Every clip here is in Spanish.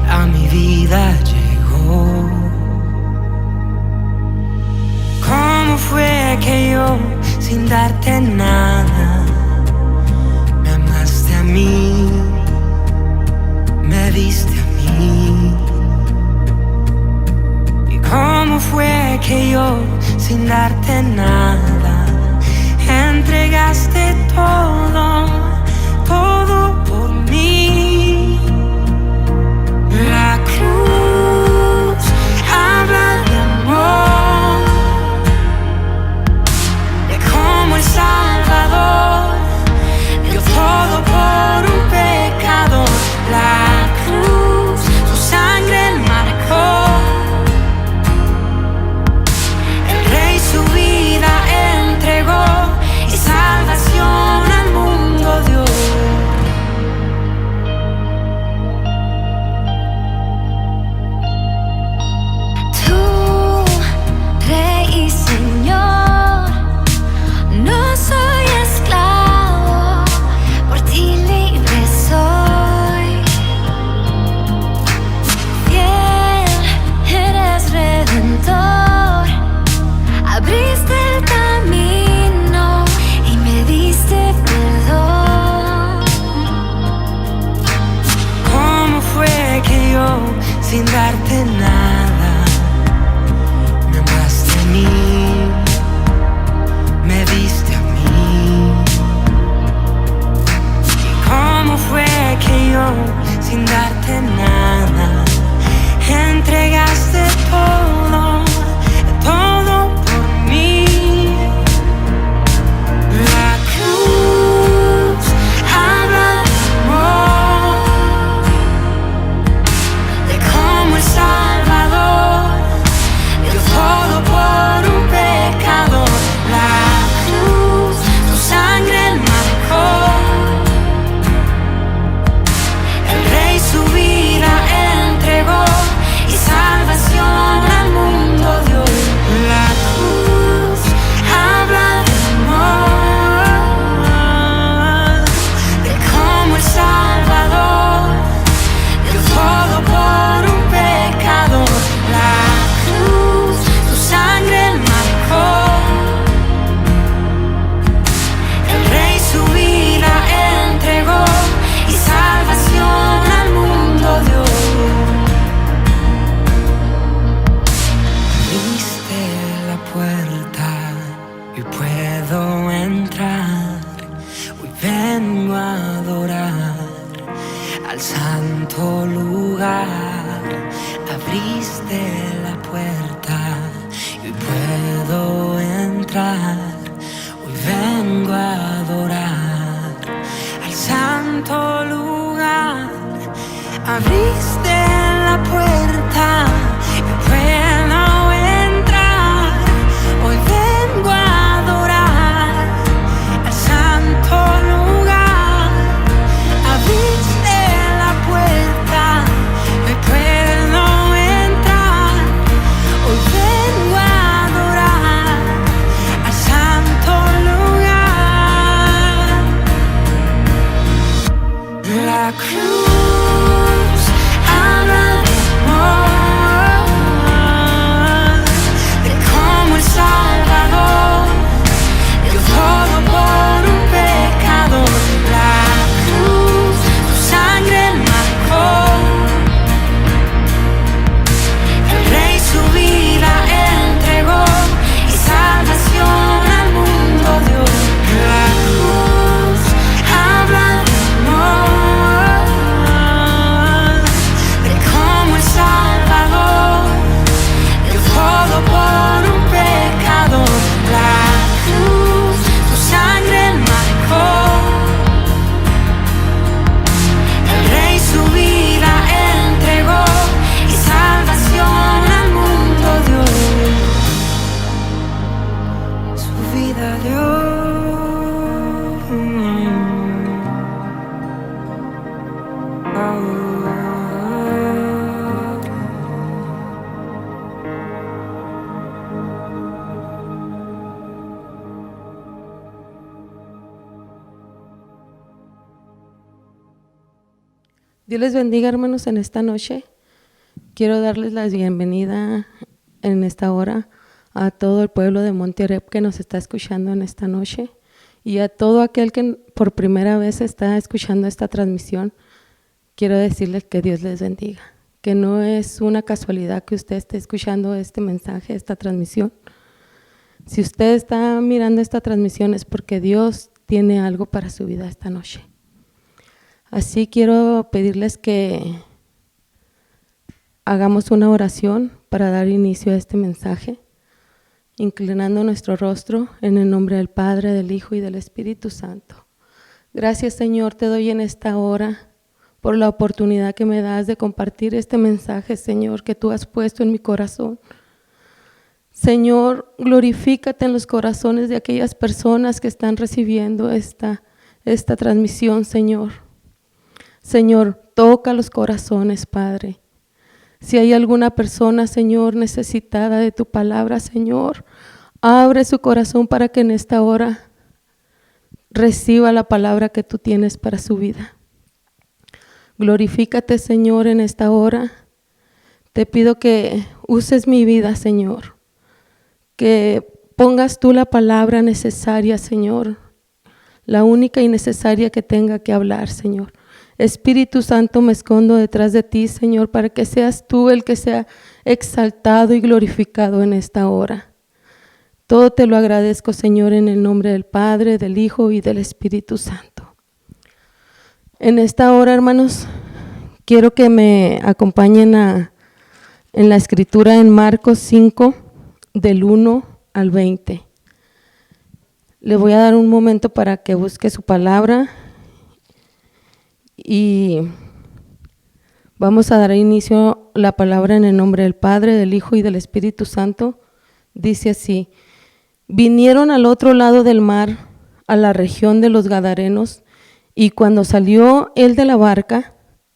a mi vida llegó. ¿Cómo fue que yo, sin darte nada, me amaste a mí, me diste a mí? ¿Y cómo fue que yo, sin darte nada, entregaste todo, todo por mí? La cruz habla de amor, de cómo el Salvador dio todo por un pecador. La cruz, su sangre marcó, el Rey su vida entregó y salvación al mundo dio. Sin darte nada, me amaste a mí, me diste a mí. ¿Y cómo fue que yo, sin darte nada, entregaste todo, todo por mí? La cruz habla de amor, el Salvador dio todo por un pecador. La cruz, su sangre marcó, el Rey su vida entregó y salvación al mundo dio. La cruz habla de amor, de cómo el Salvador dio todo por un pecador. La cruz, su sangre marcó, el Rey su vida entregó y salvación al mundo dio. Abriste la puerta y puedo entrar. Hoy vengo a adorar al santo lugar. Abriste la puerta y puedo entrar. Hoy vengo a adorar al santo lugar. Abriste la puerta y puedo entrar. Hoy vengo a adorar al santo lugar. Abriste la puerta y puedo entrar. Hoy vengo a adorar al santo lugar. La cruz habla de amor, de cómo el Salvador dio todo por un pecador. La cruz, su sangre marcó, el Rey su vida entregó y salvación al mundo dio. La cruz habla de amor, Dios les bendiga, hermanos, en esta noche. Quiero darles la bienvenida en esta hora a todo el pueblo de Monterrep que nos está escuchando en esta noche y a todo aquel que por primera vez está escuchando esta transmisión. Quiero decirles que Dios les bendiga, que no es una casualidad que usted esté escuchando este mensaje, esta transmisión. Si usted está mirando esta transmisión es porque Dios tiene algo para su vida esta noche. Así quiero pedirles que hagamos una oración para dar inicio a este mensaje, inclinando nuestro rostro en el nombre del Padre, del Hijo y del Espíritu Santo. Gracias, Señor, te doy en esta hora por la oportunidad que me das de compartir este mensaje, Señor, que tú has puesto en mi corazón. Señor, glorifícate en los corazones de aquellas personas que están recibiendo esta transmisión, Señor. Señor, toca los corazones, Padre. Si hay alguna persona, Señor, necesitada de tu palabra, Señor, abre su corazón para que en esta hora reciba la palabra que tú tienes para su vida. Glorifícate, Señor, en esta hora. Te pido que uses mi vida, Señor, que pongas tú la palabra necesaria, Señor, la única y necesaria que tenga que hablar, Señor. Espíritu Santo, me escondo detrás de ti, Señor, para que seas tú el que sea exaltado y glorificado en esta hora. Todo te lo agradezco, Señor, en el nombre del Padre, del Hijo y del Espíritu Santo. En esta hora, hermanos, quiero que me acompañen en la escritura en Marcos 5, del 1 al 20. Le voy a dar un momento para que busque su palabra y vamos a dar inicio a la palabra en el nombre del Padre, del Hijo y del Espíritu Santo. Dice así: vinieron al otro lado del mar, a la región de los Gadarenos, y cuando salió él de la barca,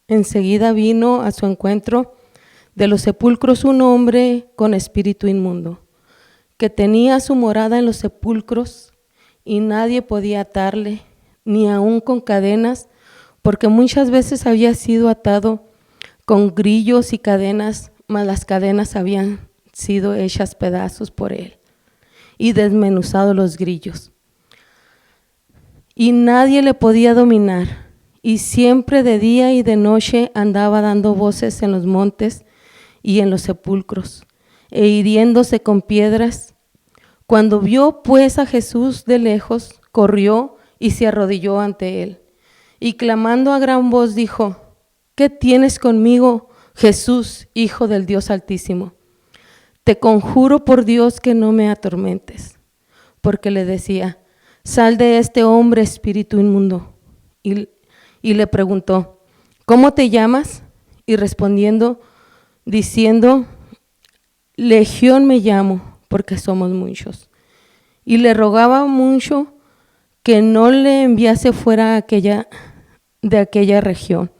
enseguida vino a su encuentro de los sepulcros un hombre con espíritu inmundo, que tenía su morada en los sepulcros, y nadie podía atarle, ni aun con cadenas, porque muchas veces había sido atado con grillos y cadenas, mas las cadenas habían sido hechas pedazos por él y desmenuzado los grillos. Y nadie le podía dominar, y siempre de día y de noche andaba dando voces en los montes y en los sepulcros, e hiriéndose con piedras. Cuando vio pues a Jesús de lejos, corrió y se arrodilló ante él. Y clamando a gran voz dijo: ¿qué tienes conmigo, Jesús, Hijo del Dios Altísimo? Te conjuro por Dios que no me atormentes. Porque le decía: sal de este hombre, espíritu inmundo. Y le preguntó: ¿cómo te llamas? Y respondiendo, diciendo: Legión me llamo, porque somos muchos. Y le rogaba mucho que no le enviase fuera de aquella región.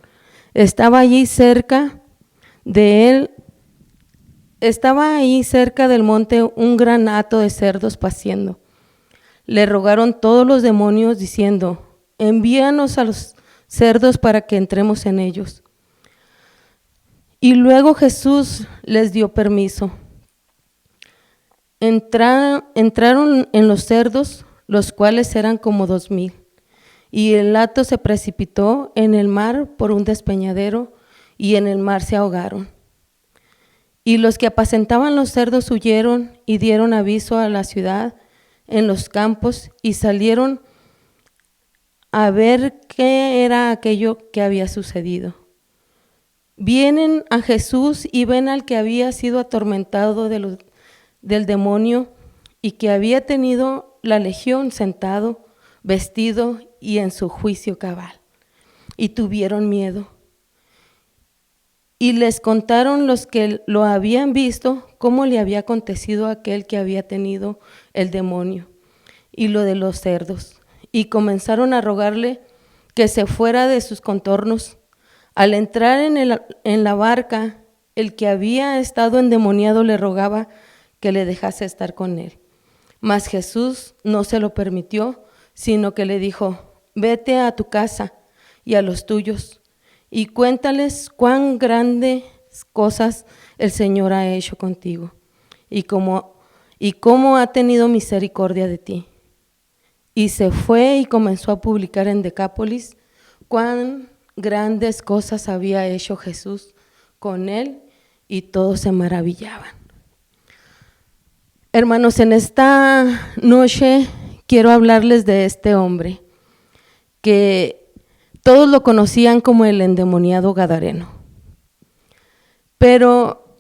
Estaba ahí cerca del monte un gran hato de cerdos paciendo. Le rogaron todos los demonios diciendo: envíanos a los cerdos para que entremos en ellos. Y luego Jesús les dio permiso. Entraron en los cerdos, los cuales eran como 2,000. Y el hato se precipitó en el mar por un despeñadero, y en el mar se ahogaron. Y los que apacentaban los cerdos huyeron y dieron aviso a la ciudad en los campos, y salieron a ver qué era aquello que había sucedido. Vienen a Jesús y ven al que había sido atormentado del demonio y que había tenido la legión sentado, vestido y en su juicio cabal. Y tuvieron miedo. Y les contaron los que lo habían visto cómo le había acontecido a aquel que había tenido el demonio y lo de los cerdos. Y comenzaron a rogarle que se fuera de sus contornos. Al entrar en la barca, el que había estado endemoniado le rogaba que le dejase estar con él. Mas Jesús no se lo permitió, sino que le dijo: vete a tu casa y a los tuyos, y cuéntales cuán grandes cosas el Señor ha hecho contigo y cómo ha tenido misericordia de ti. Y se fue y comenzó a publicar en Decápolis cuán grandes cosas había hecho Jesús con él, y todos se maravillaban. Hermanos, en esta noche quiero hablarles de este hombre que todos lo conocían como el endemoniado gadareno. Pero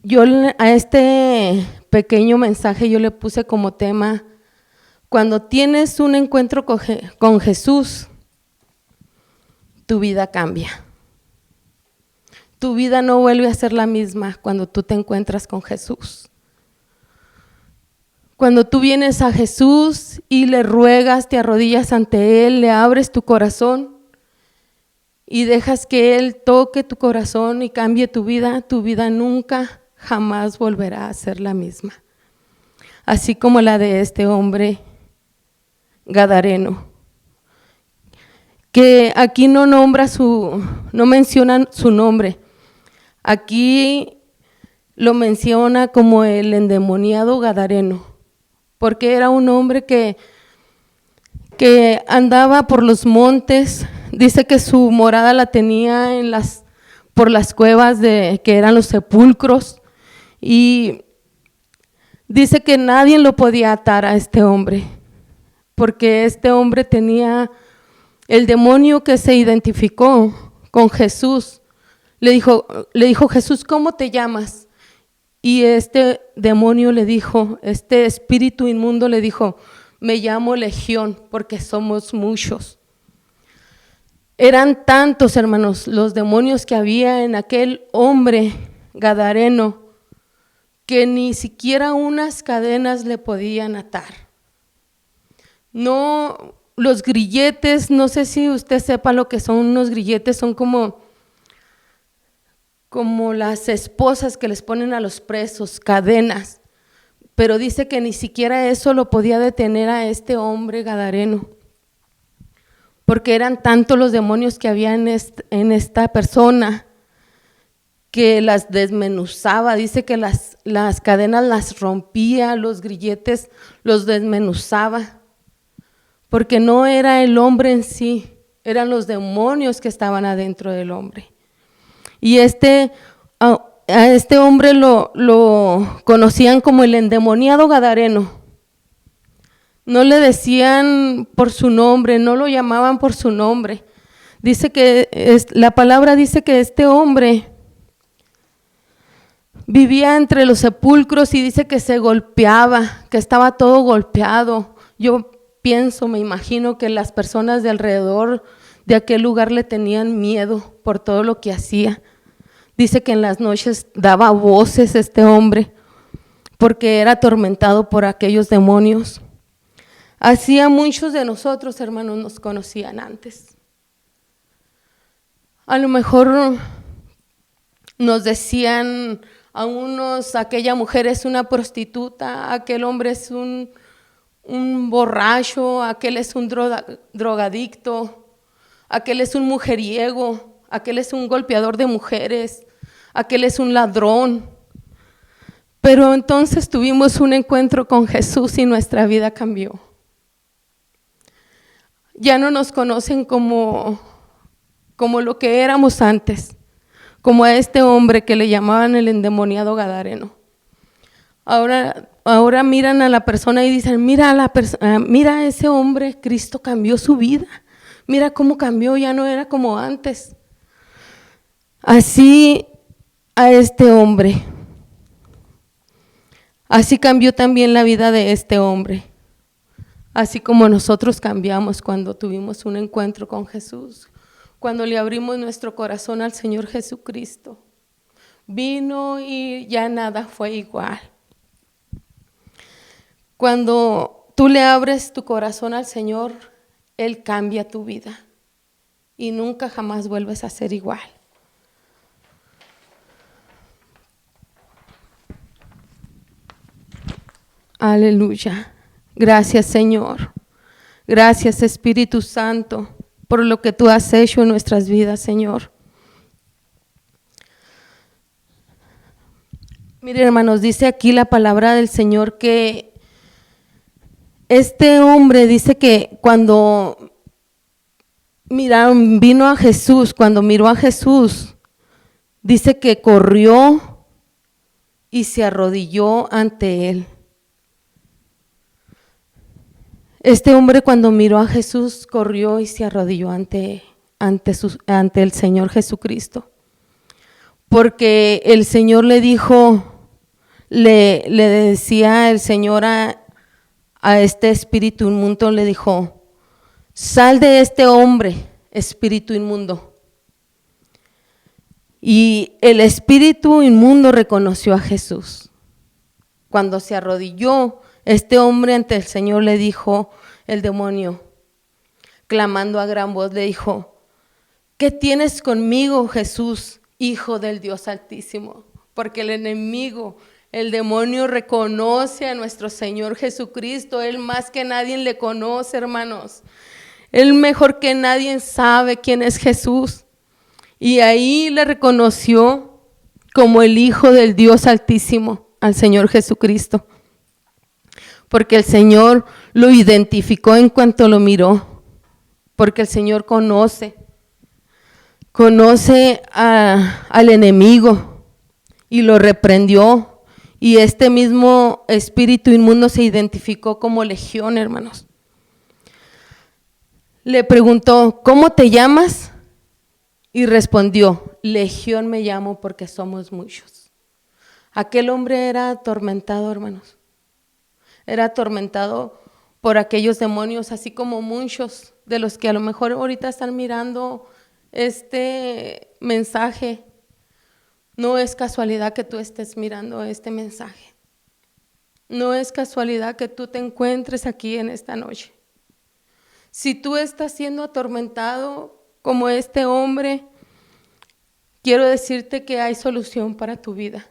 yo a este pequeño mensaje yo le puse como tema: cuando tienes un encuentro con Jesús, tu vida cambia. Tu vida no vuelve a ser la misma cuando tú te encuentras con Jesús. Cuando tú vienes a Jesús y le ruegas, te arrodillas ante Él, le abres tu corazón y dejas que Él toque tu corazón y cambie tu vida nunca, jamás volverá a ser la misma. Así como la de este hombre gadareno, que aquí no menciona su nombre. Aquí lo menciona como el endemoniado gadareno, porque era un hombre que andaba por los montes. Dice que su morada la tenía por las cuevas que eran los sepulcros, y dice que nadie lo podía atar a este hombre, porque este hombre tenía el demonio que se identificó con Jesús. Le dijo Jesús, ¿cómo te llamas? Y este demonio le dijo, este espíritu inmundo le dijo, me llamo Legión, porque somos muchos. Eran tantos, hermanos, los demonios que había en aquel hombre gadareno, que ni siquiera unas cadenas le podían atar. No, los grilletes, no sé si usted sepa lo que son unos grilletes, son como las esposas que les ponen a los presos, cadenas, pero dice que ni siquiera eso lo podía detener a este hombre gadareno, porque eran tantos los demonios que había en esta persona, que las desmenuzaba. Dice que las cadenas las rompía, los grilletes los desmenuzaba, porque no era el hombre en sí, eran los demonios que estaban adentro del hombre. Y a este hombre lo conocían como el endemoniado gadareno. No le decían por su nombre, no lo llamaban por su nombre. Dice que la palabra dice que este hombre vivía entre los sepulcros, y dice que se golpeaba, que estaba todo golpeado. Yo me imagino que las personas de alrededor de aquel lugar le tenían miedo por todo lo que hacía. Dice que en las noches daba voces este hombre, porque era atormentado por aquellos demonios. Así a muchos de nosotros, hermanos, nos conocían antes. A lo mejor nos decían a unos, aquella mujer es una prostituta, aquel hombre es un borracho, aquel es un drogadicto, aquel es un mujeriego, aquel es un golpeador de mujeres, aquel es un ladrón. Pero entonces tuvimos un encuentro con Jesús y nuestra vida cambió. Ya no nos conocen como lo que éramos antes, como a este hombre que le llamaban el endemoniado gadareno. Ahora miran a la persona y dicen, mira a ese hombre, Cristo cambió su vida, mira cómo cambió, ya no era como antes. Así a este hombre, así cambió también la vida de este hombre, así como nosotros cambiamos cuando tuvimos un encuentro con Jesús, cuando le abrimos nuestro corazón al Señor Jesucristo. Vino y ya nada fue igual. Cuando tú le abres tu corazón al Señor, Él cambia tu vida y nunca jamás vuelves a ser igual. Aleluya. Gracias, Señor. Gracias, Espíritu Santo, por lo que tú has hecho en nuestras vidas, Señor. Mire, hermanos, dice aquí la palabra del Señor que este hombre dice que cuando vino a Jesús, cuando miró a Jesús, dice que corrió y se arrodilló ante él. Este hombre cuando miró a Jesús corrió y se arrodilló ante el Señor Jesucristo, porque el Señor le dijo, le decía el Señor a este espíritu inmundo, le dijo: sal de este hombre, espíritu inmundo. Y el espíritu inmundo reconoció a Jesús. Cuando se arrodilló este hombre ante el Señor, le dijo el demonio, clamando a gran voz, le dijo: ¿qué tienes conmigo, Jesús, Hijo del Dios Altísimo? Porque el enemigo, el demonio, reconoce a nuestro Señor Jesucristo. Él más que nadie le conoce, hermanos. Él mejor que nadie sabe quién es Jesús. Y ahí le reconoció como el Hijo del Dios Altísimo al Señor Jesucristo, porque el Señor lo identificó en cuanto lo miró, porque el Señor conoce al enemigo y lo reprendió, y este mismo espíritu inmundo se identificó como legión, hermanos. Le preguntó: ¿cómo te llamas? Y respondió: legión me llamo porque somos muchos. Aquel hombre era atormentado, hermanos. Era atormentado por aquellos demonios, así como muchos de los que a lo mejor ahorita están mirando este mensaje. No es casualidad que tú estés mirando este mensaje. No es casualidad que tú te encuentres aquí en esta noche. Si tú estás siendo atormentado como este hombre, quiero decirte que hay solución para tu vida.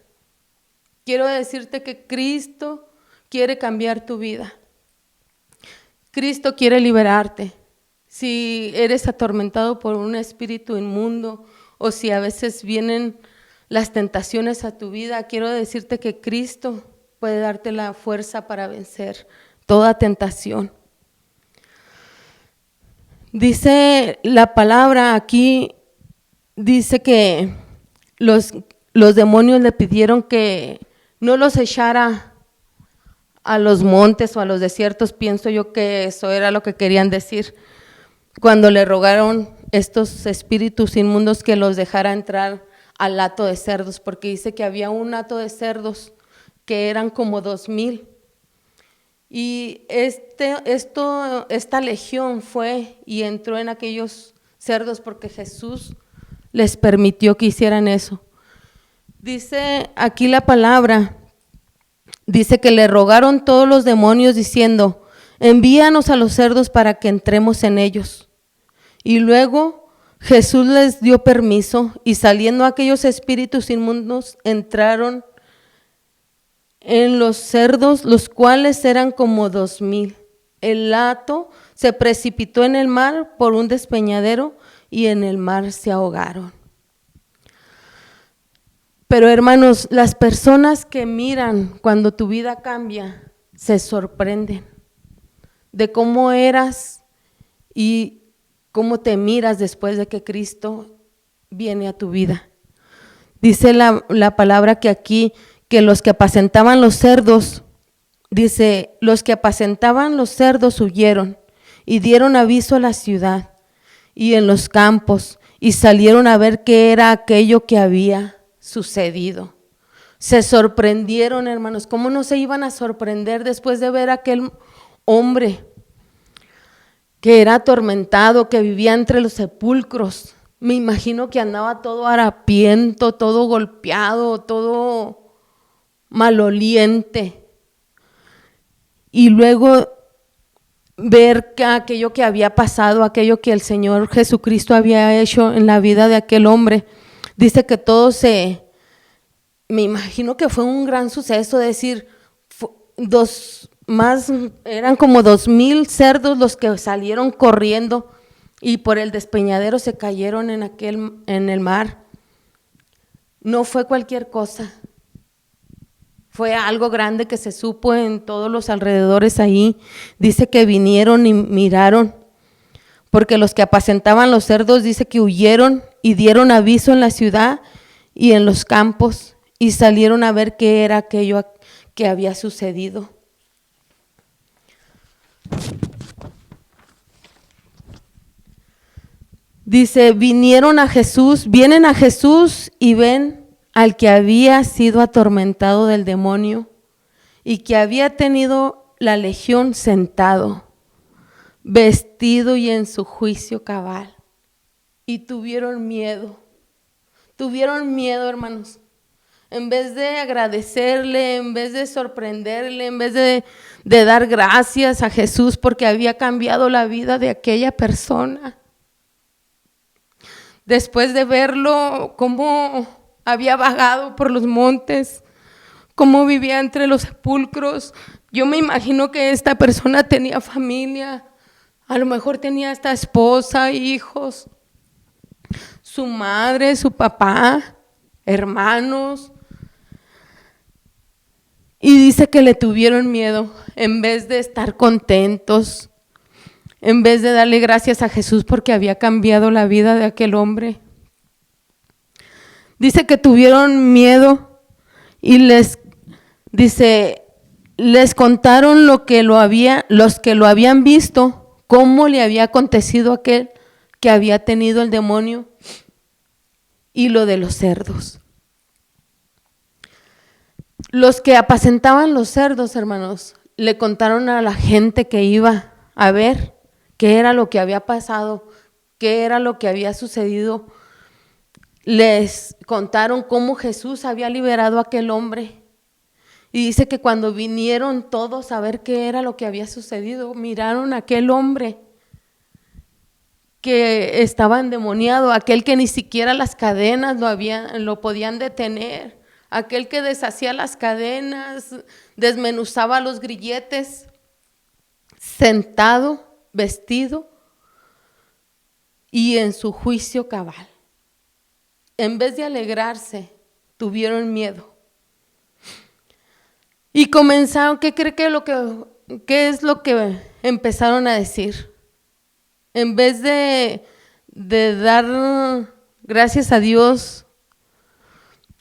Quiero decirte que Cristo quiere cambiar tu vida. Cristo quiere liberarte. Si eres atormentado por un espíritu inmundo o si a veces vienen las tentaciones a tu vida, quiero decirte que Cristo puede darte la fuerza para vencer toda tentación. Dice la palabra aquí, dice que los demonios le pidieron que no los echara a los montes o a los desiertos. Pienso yo que eso era lo que querían decir cuando le rogaron estos espíritus inmundos que los dejara entrar al hato de cerdos, porque dice que había un hato de cerdos que eran como 2,000. Y esta legión fue y entró en aquellos cerdos porque Jesús les permitió que hicieran eso. Dice aquí la palabra, dice que le rogaron todos los demonios diciendo: envíanos a los cerdos para que entremos en ellos. Y luego Jesús les dio permiso y saliendo aquellos espíritus inmundos entraron en los cerdos, los cuales eran como 2,000. El hato se precipitó en el mar por un despeñadero y en el mar se ahogaron. Pero hermanos, las personas que miran cuando tu vida cambia se sorprenden de cómo eras y cómo te miras después de que Cristo viene a tu vida. Dice la palabra que aquí, que los que apacentaban los cerdos, dice, los que apacentaban los cerdos huyeron y dieron aviso a la ciudad y en los campos y salieron a ver qué era aquello que había sucedido. Se sorprendieron, hermanos. ¿Cómo no se iban a sorprender después de ver a aquel hombre que era atormentado, que vivía entre los sepulcros? Me imagino que andaba todo harapiento, todo golpeado, todo maloliente. Y luego ver que aquello que había pasado, aquello que el Señor Jesucristo había hecho en la vida de aquel hombre, dice que todo me imagino que fue un gran suceso, decir, eran como 2,000 cerdos los que salieron corriendo y por el despeñadero se cayeron en el mar. No fue cualquier cosa. Fue algo grande que se supo en todos los alrededores ahí. Dice que vinieron y miraron, porque los que apacentaban los cerdos, dice que huyeron y dieron aviso en la ciudad y en los campos y salieron a ver qué era aquello que había sucedido. Dice, vienen a Jesús y ven al que había sido atormentado del demonio y que había tenido la legión sentado, vestido y en su juicio cabal. Y tuvieron miedo, hermanos. En vez de agradecerle, en vez de sorprenderle, en vez de dar gracias a Jesús porque había cambiado la vida de aquella persona. Después de verlo, cómo había vagado por los montes, cómo vivía entre los sepulcros, yo me imagino que esta persona tenía familia, a lo mejor tenía esta esposa, hijos, su madre, su papá, hermanos. Y dice que le tuvieron miedo en vez de estar contentos, en vez de darle gracias a Jesús porque había cambiado la vida de aquel hombre. Dice que tuvieron miedo y les contaron los que lo habían visto, cómo le había acontecido a aquel que había tenido el demonio y lo de los cerdos. Los que apacentaban los cerdos, hermanos, le contaron a la gente que iba a ver qué era lo que había pasado, qué era lo que había sucedido. Les contaron cómo Jesús había liberado a aquel hombre. Y dice que cuando vinieron todos a ver qué era lo que había sucedido, miraron a aquel hombre que estaba endemoniado, aquel que ni siquiera las cadenas lo podían detener, aquel que deshacía las cadenas, desmenuzaba los grilletes, sentado, vestido y en su juicio cabal. En vez de alegrarse, tuvieron miedo. Y comenzaron, ¿qué cree qué es lo que empezaron a decir? En vez de dar gracias a Dios,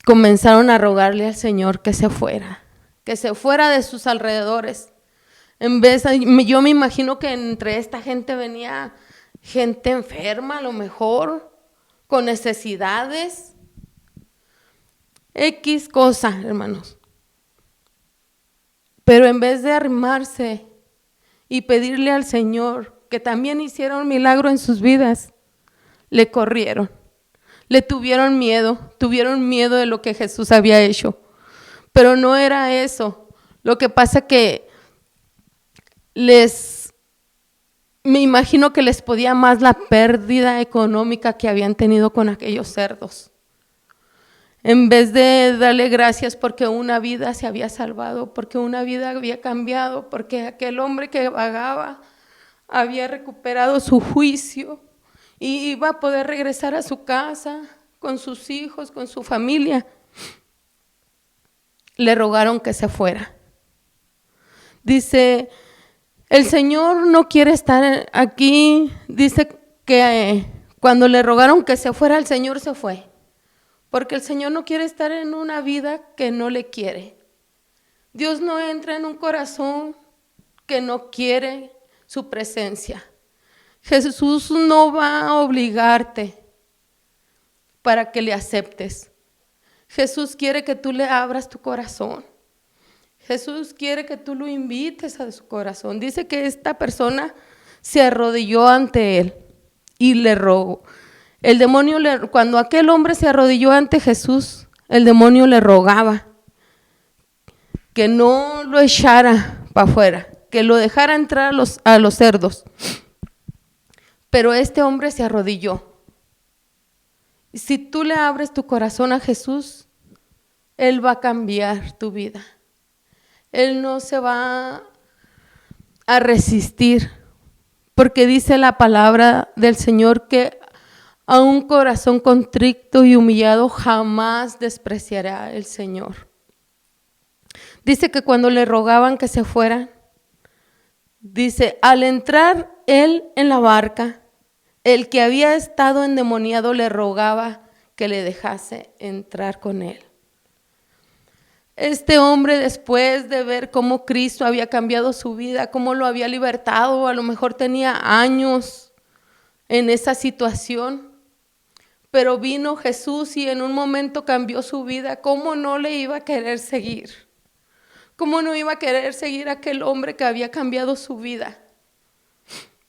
comenzaron a rogarle al Señor que se fuera de sus alrededores. Yo me imagino que entre esta gente venía gente enferma, a lo mejor, con necesidades, X cosa, hermanos. Pero en vez de arrimarse y pedirle al Señor que también hiciera un milagro en sus vidas, le corrieron, le tuvieron miedo de lo que Jesús había hecho. Pero no era eso. Lo que pasa que me imagino que les podía más la pérdida económica que habían tenido con aquellos cerdos. En vez de darle gracias porque una vida se había salvado, porque una vida había cambiado, porque aquel hombre que vagaba había recuperado su juicio y iba a poder regresar a su casa con sus hijos, con su familia, le rogaron que se fuera. Dice, el Señor no quiere estar aquí. Dice que cuando le rogaron que se fuera, el Señor se fue. Porque el Señor no quiere estar en una vida que no le quiere. Dios no entra en un corazón que no quiere su presencia. Jesús no va a obligarte para que le aceptes. Jesús quiere que tú le abras tu corazón. Jesús quiere que tú lo invites a su corazón. Dice que esta persona se arrodilló ante él y le rogó. El demonio, cuando aquel hombre se arrodilló ante Jesús, el demonio le rogaba que no lo echara para afuera, que lo dejara entrar a los cerdos. Pero este hombre se arrodilló. Y si tú le abres tu corazón a Jesús, Él va a cambiar tu vida. Él no se va a resistir, porque dice la palabra del Señor que a un corazón contrito y humillado jamás despreciará el Señor. Dice que cuando le rogaban que se fuera, dice, al entrar él en la barca, el que había estado endemoniado le rogaba que le dejase entrar con él. Este hombre, después de ver cómo Cristo había cambiado su vida, cómo lo había libertado, a lo mejor tenía años en esa situación, pero vino Jesús y en un momento cambió su vida. ¿Cómo no le iba a querer seguir? ¿Cómo no iba a querer seguir a aquel hombre que había cambiado su vida?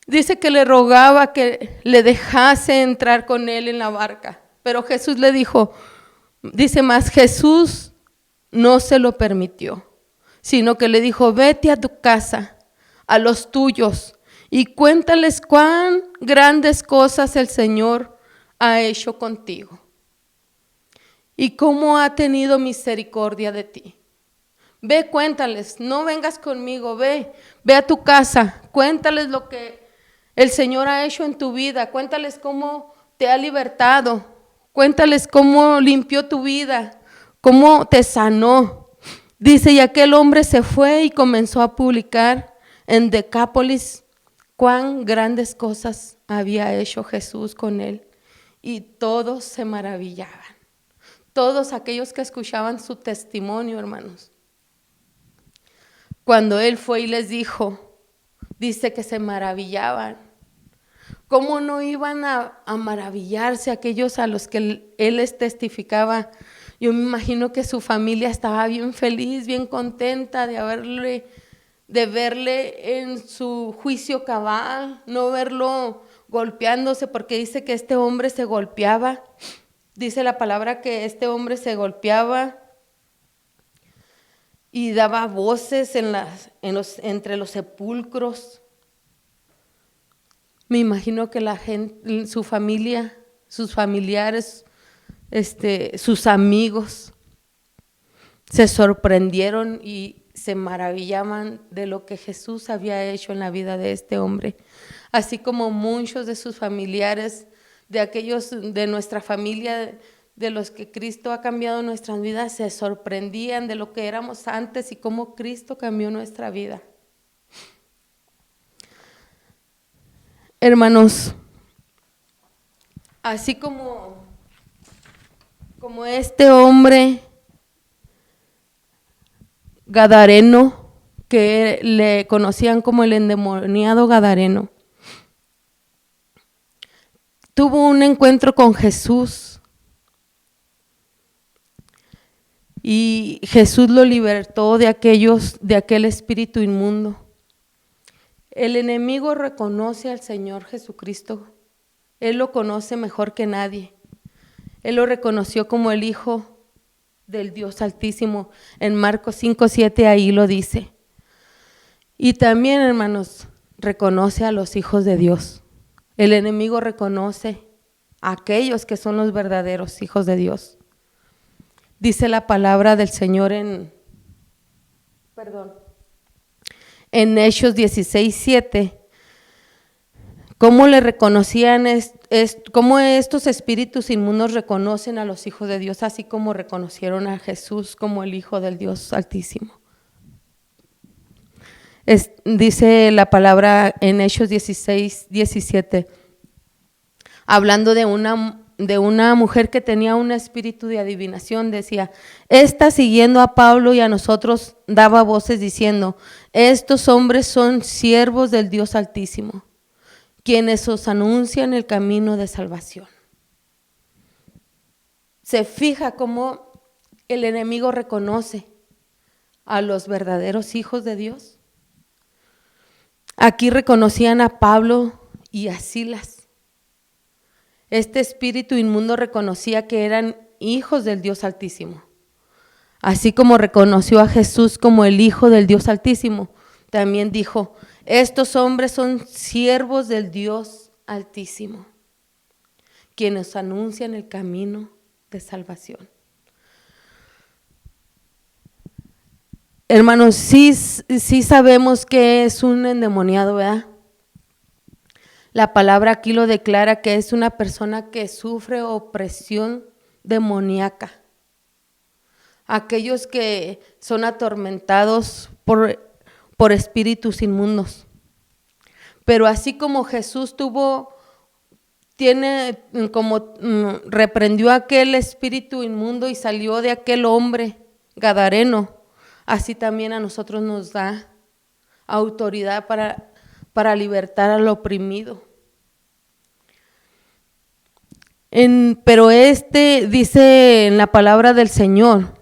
Dice que le rogaba que le dejase entrar con él en la barca, pero Jesús le dijo, dice más, Jesús no se lo permitió, sino que le dijo, vete a tu casa, a los tuyos, y cuéntales cuán grandes cosas el Señor ha hecho contigo y cómo ha tenido misericordia de ti. Ve, cuéntales, no vengas conmigo, ve a tu casa, cuéntales lo que el Señor ha hecho en tu vida, cuéntales cómo te ha libertado, cuéntales cómo limpió tu vida, cómo te sanó. Dice, y aquel hombre se fue y comenzó a publicar en Decápolis cuán grandes cosas había hecho Jesús con él. Y todos se maravillaban, todos aquellos que escuchaban su testimonio, hermanos. Cuando él fue y les dijo, dice que se maravillaban. ¿Cómo no iban a maravillarse aquellos a los que él les testificaba? Yo me imagino que su familia estaba bien feliz, bien contenta de verle en su juicio cabal, no verlo golpeándose, porque dice que este hombre se golpeaba. Dice la palabra que este hombre se golpeaba y daba voces entre los sepulcros. Me imagino que la gente, su familia, sus familiares, sus amigos se sorprendieron y se maravillaban de lo que Jesús había hecho en la vida de este hombre, así como muchos de sus familiares, de aquellos de nuestra familia, de los que Cristo ha cambiado nuestras vidas, se sorprendían de lo que éramos antes y cómo Cristo cambió nuestra vida. Hermanos, así como este hombre gadareno, que le conocían como el endemoniado gadareno, tuvo un encuentro con Jesús y Jesús lo libertó de aquel espíritu inmundo. El enemigo reconoce al Señor Jesucristo. Él lo conoce mejor que nadie. Él lo reconoció como el Hijo del Dios Altísimo. En Marcos 5:7 ahí lo dice. Y también, hermanos, reconoce a los hijos de Dios. El enemigo reconoce a aquellos que son los verdaderos hijos de Dios. Dice la palabra del Señor en Hechos 16:7, cómo le reconocían, cómo estos espíritus inmundos reconocen a los hijos de Dios, así como reconocieron a Jesús como el Hijo del Dios Altísimo. Dice la palabra en Hechos 16:17, hablando de una mujer que tenía un espíritu de adivinación, decía, esta siguiendo a Pablo y a nosotros daba voces diciendo, estos hombres son siervos del Dios Altísimo, quienes os anuncian el camino de salvación. Se fija cómo el enemigo reconoce a los verdaderos hijos de Dios. Aquí reconocían a Pablo y a Silas. Este espíritu inmundo reconocía que eran hijos del Dios Altísimo. Así como reconoció a Jesús como el Hijo del Dios Altísimo, también dijo, estos hombres son siervos del Dios Altísimo, quienes anuncian el camino de salvación. Hermanos, sí sabemos que es un endemoniado, ¿verdad? La palabra aquí lo declara que es una persona que sufre opresión demoníaca. aquellos que son atormentados por espíritus inmundos. Pero así como Jesús reprendió a aquel espíritu inmundo y salió de aquel hombre gadareno, así también a nosotros nos da autoridad para libertar al oprimido. Pero dice en la palabra del Señor,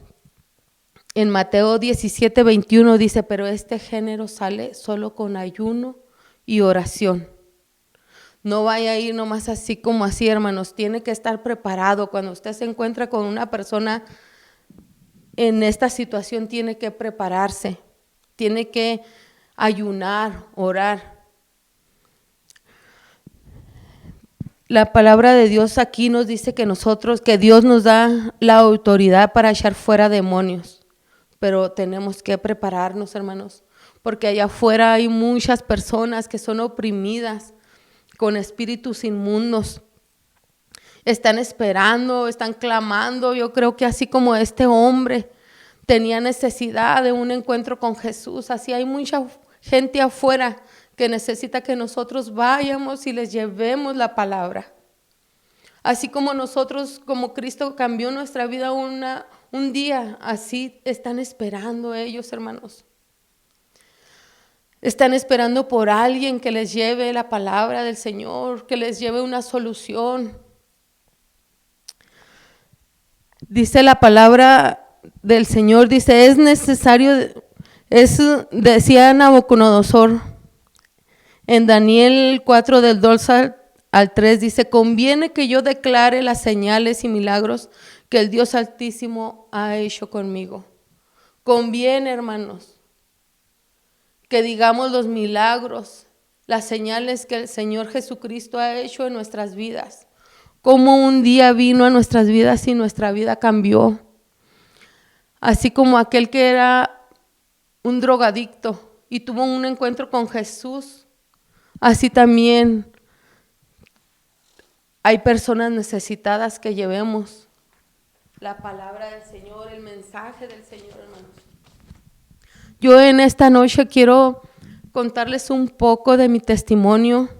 en Mateo 17:21 dice, pero este género sale solo con ayuno y oración. No vaya a ir nomás así como así, hermanos. Tiene que estar preparado. Cuando usted se encuentra con una persona en esta situación, tiene que prepararse. Tiene que ayunar, orar. La palabra de Dios aquí nos dice que Dios nos da la autoridad para echar fuera demonios. Pero tenemos que prepararnos, hermanos, porque allá afuera hay muchas personas que son oprimidas con espíritus inmundos. Están esperando, están clamando. Yo creo que así como este hombre tenía necesidad de un encuentro con Jesús, así hay mucha gente afuera que necesita que nosotros vayamos y les llevemos la palabra. Así como nosotros, como Cristo cambió nuestra vida un día, así están esperando ellos, hermanos. Están esperando por alguien que les lleve la palabra del Señor, que les lleve una solución. Dice la palabra del Señor, dice, decía Nabucodonosor, en Daniel 4 del 2 al 3, dice, conviene que yo declare las señales y milagros que el Dios Altísimo ha hecho conmigo. Conviene, hermanos, que digamos los milagros, las señales que el Señor Jesucristo ha hecho en nuestras vidas. Cómo un día vino a nuestras vidas y nuestra vida cambió. Así como aquel que era un drogadicto y tuvo un encuentro con Jesús, así también hay personas necesitadas que llevemos la palabra del Señor, el mensaje del Señor, hermanos. Yo en esta noche quiero contarles un poco de mi testimonio.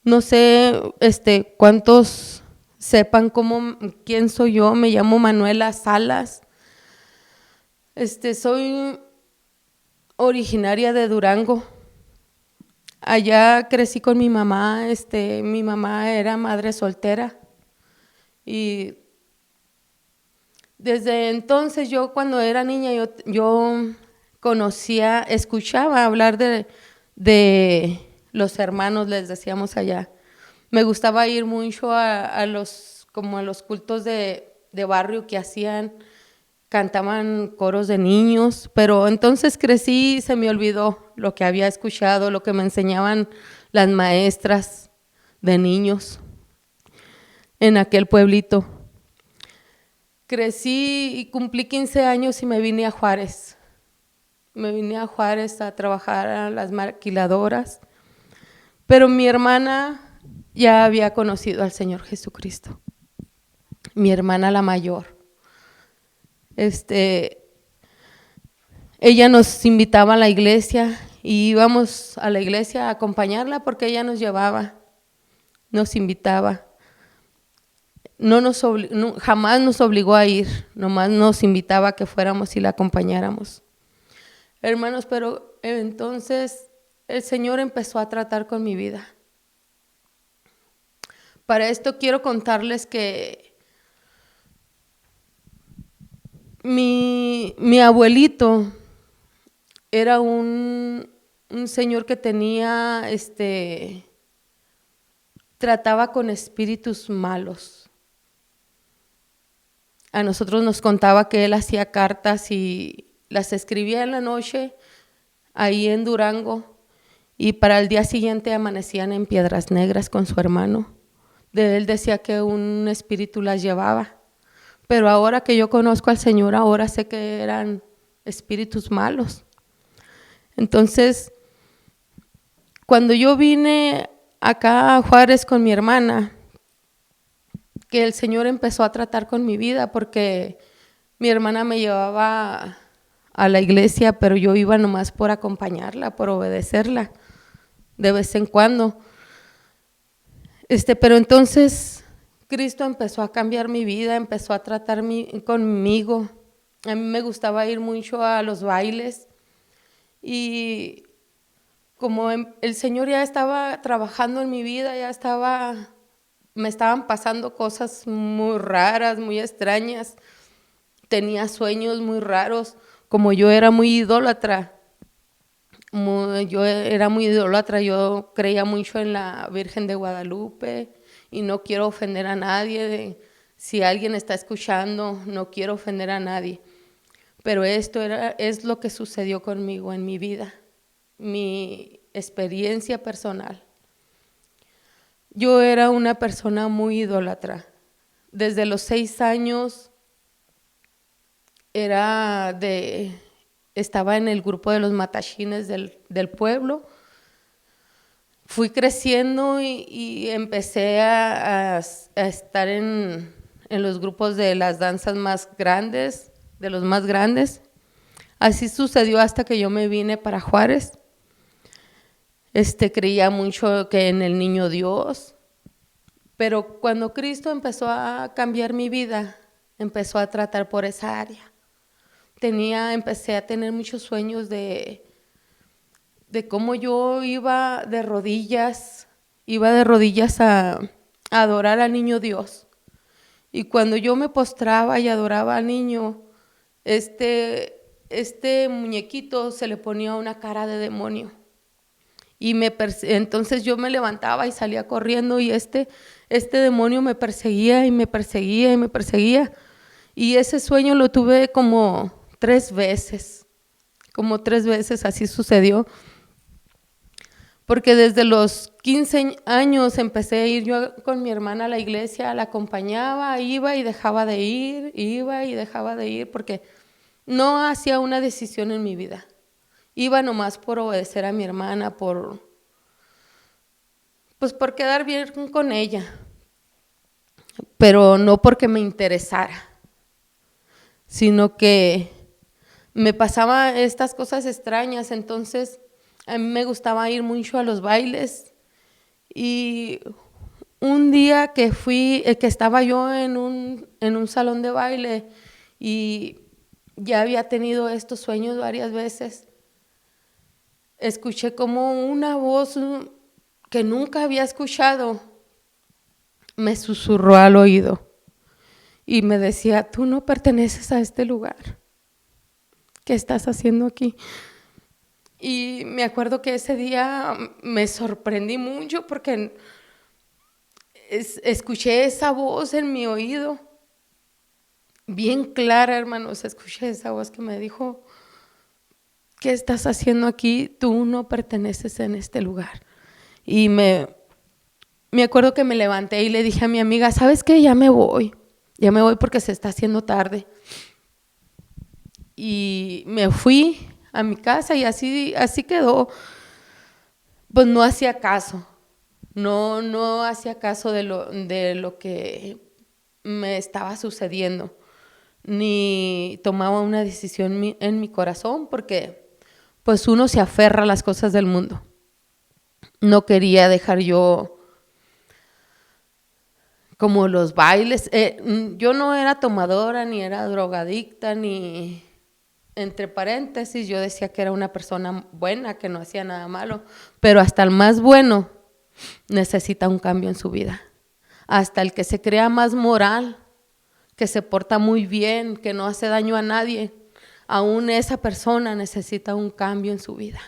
No sé cuántos sepan quién soy yo. Me llamo Manuela Salas. Soy originaria de Durango. Allá crecí con mi mamá. Mi mamá era madre soltera. Y desde entonces yo cuando era niña yo escuchaba hablar de los hermanos, les decíamos allá. Me gustaba ir mucho a los cultos de barrio que hacían, cantaban coros de niños, pero entonces crecí y se me olvidó lo que había escuchado, lo que me enseñaban las maestras de niños en aquel pueblito. Crecí y cumplí 15 años y me vine a Juárez. Me vine a Juárez a trabajar a las maquiladoras, pero mi hermana ya había conocido al Señor Jesucristo. Mi hermana la mayor. Ella nos invitaba a la iglesia y íbamos a la iglesia a acompañarla porque ella nos llevaba, nos invitaba. Jamás nos obligó a ir, nomás nos invitaba a que fuéramos y la acompañáramos. Hermanos, pero entonces el Señor empezó a tratar con mi vida. Para esto quiero contarles que mi abuelito era un señor que trataba con espíritus malos. A nosotros nos contaba que él hacía cartas y las escribía en la noche ahí en Durango y para el día siguiente amanecían en Piedras Negras con su hermano. De él decía que un espíritu las llevaba, pero ahora que yo conozco al Señor, ahora sé que eran espíritus malos. Entonces, cuando yo vine acá a Juárez con mi hermana, que el Señor empezó a tratar con mi vida porque Mi hermana me llevaba a la iglesia, pero yo iba nomás por acompañarla, por obedecerla, de vez en cuando. Pero entonces Cristo empezó a cambiar mi vida, empezó a tratar conmigo. A mí me gustaba ir mucho a los bailes y como el Señor ya estaba trabajando en mi vida, me estaban pasando cosas muy raras, muy extrañas. Tenía sueños muy raros, como yo era muy idólatra. Yo creía mucho en la Virgen de Guadalupe y no quiero ofender a nadie. Si alguien está escuchando, no quiero ofender a nadie. Pero es lo que sucedió conmigo en mi vida, mi experiencia personal. Yo era una persona muy idólatra. Desde los 6 años estaba en el grupo de los matachines del pueblo. Fui creciendo y empecé a estar en los grupos de las danzas más grandes, de los más grandes. Así sucedió hasta que yo me vine para Juárez. Creía mucho que en el niño Dios, pero cuando Cristo empezó a cambiar mi vida, empezó a tratar por esa área. Empecé a tener muchos sueños de cómo yo iba de rodillas a adorar al niño Dios. Y cuando yo me postraba y adoraba al niño, este muñequito se le ponía una cara de demonio. Y entonces yo me levantaba y salía corriendo y este demonio me perseguía y me perseguía y me perseguía. Y ese sueño lo tuve como 3 veces, así sucedió. Porque desde los 15 años empecé a ir yo con mi hermana a la iglesia, la acompañaba, iba y dejaba de ir, porque no hacía una decisión en mi vida. Iba nomás por obedecer a mi hermana, por quedar bien con ella, pero no porque me interesara, sino que me pasaban estas cosas extrañas. Entonces a mí me gustaba ir mucho a los bailes y un día que estaba yo en un salón de baile y ya había tenido estos sueños varias veces, escuché como una voz que nunca había escuchado, me susurró al oído y me decía: tú no perteneces a este lugar, ¿qué estás haciendo aquí? Y me acuerdo que ese día me sorprendí mucho porque escuché esa voz en mi oído, bien clara, hermanos. Escuché esa voz que me dijo: ¿qué estás haciendo aquí? Tú no perteneces en este lugar. Y me acuerdo que me levanté y le dije a mi amiga: ¿sabes qué? Ya me voy porque se está haciendo tarde. Y me fui a mi casa y así quedó. Pues no hacía caso, no hacía caso de lo que me estaba sucediendo, ni tomaba una decisión en mi corazón, porque pues uno se aferra a las cosas del mundo. No quería dejar yo como los bailes. Yo no era tomadora, ni era drogadicta, ni, entre paréntesis, yo decía que era una persona buena, que no hacía nada malo, pero hasta el más bueno necesita un cambio en su vida. Hasta el que se crea más moral, que se porta muy bien, que no hace daño a nadie, aún esa persona necesita un cambio en su vida.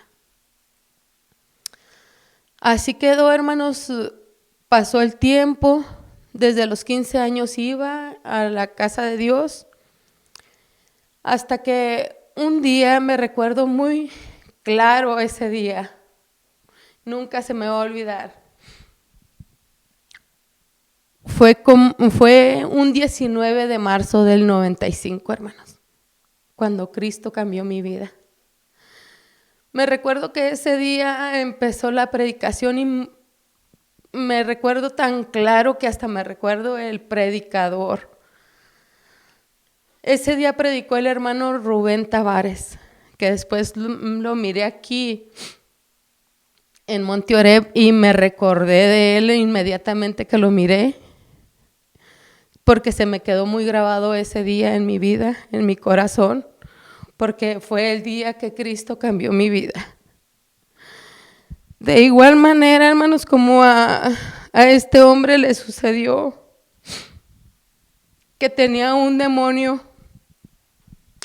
Así quedó, hermanos. Pasó el tiempo. Desde los 15 años iba a la casa de Dios, hasta que un día, me recuerdo muy claro ese día, nunca se me va a olvidar. Fue un 19 de marzo del 95, hermanos, cuando Cristo cambió mi vida. Me recuerdo que ese día empezó la predicación y me recuerdo tan claro que hasta me recuerdo el predicador. Ese día predicó el hermano Rubén Tavares, que después lo miré aquí en Monte Oreb y me recordé de él inmediatamente que lo miré, porque se me quedó muy grabado ese día en mi vida, en mi corazón, porque fue el día que Cristo cambió mi vida. De igual manera, hermanos, como a este hombre le sucedió, que tenía un demonio,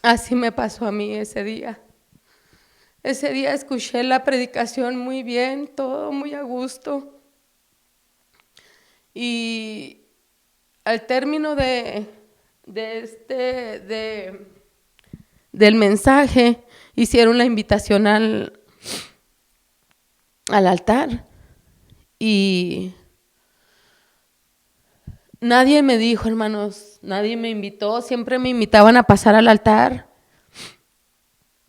así me pasó a mí ese día. Ese día escuché la predicación muy bien, todo muy a gusto. Y al término del mensaje, hicieron la invitación al altar. Y nadie me dijo, hermanos, nadie me invitó, siempre me invitaban a pasar al altar.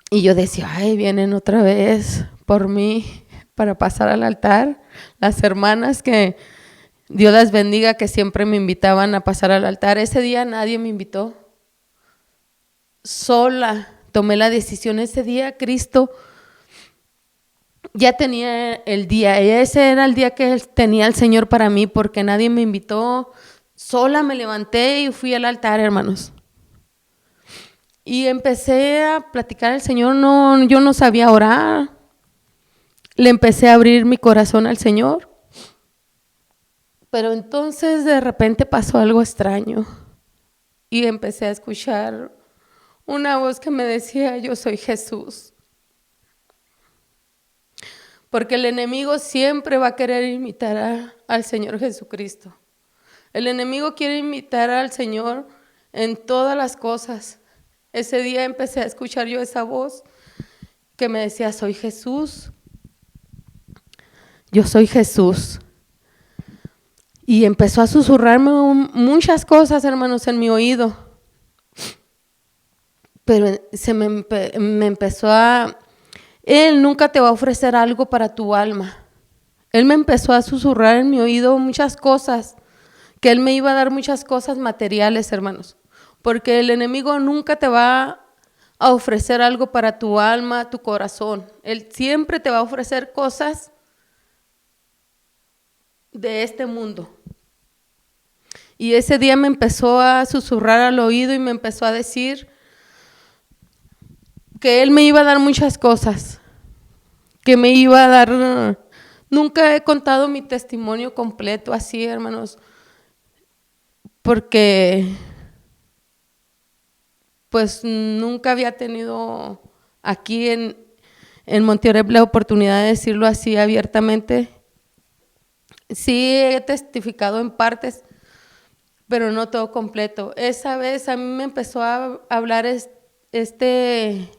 Y yo decía, ay, vienen otra vez por mí para pasar al altar. Las hermanas que Dios las bendiga, que siempre me invitaban a pasar al altar. Ese día nadie me invitó. Sola tomé la decisión. Ese día Cristo ya tenía el día. Ese era el día que tenía el Señor para mí, porque nadie me invitó. Sola me levanté y fui al altar, hermanos. Y empecé a platicar al Señor. Yo no sabía orar. Le empecé a abrir mi corazón al Señor. Pero entonces de repente pasó algo extraño. Y empecé a escuchar una voz que me decía, yo soy Jesús. Porque el enemigo siempre va a querer imitar al Señor Jesucristo. El enemigo quiere imitar al Señor en todas las cosas. Ese día empecé a escuchar yo esa voz que me decía, soy Jesús. Yo soy Jesús. Y empezó a susurrarme muchas cosas, hermanos, en mi oído. Pero me empezó a... Él nunca te va a ofrecer algo para tu alma. Él me empezó a susurrar en mi oído muchas cosas, que Él me iba a dar muchas cosas materiales, hermanos. Porque el enemigo nunca te va a ofrecer algo para tu alma, tu corazón. Él siempre te va a ofrecer cosas de este mundo. Y ese día me empezó a susurrar al oído y me empezó a decir que Él me iba a dar muchas cosas, que me iba a dar... Nunca he contado mi testimonio completo así, hermanos, porque pues nunca había tenido aquí en Monte Oreb la oportunidad de decirlo así abiertamente. Sí he testificado en partes, pero no todo completo. Esa vez a mí me empezó a hablar este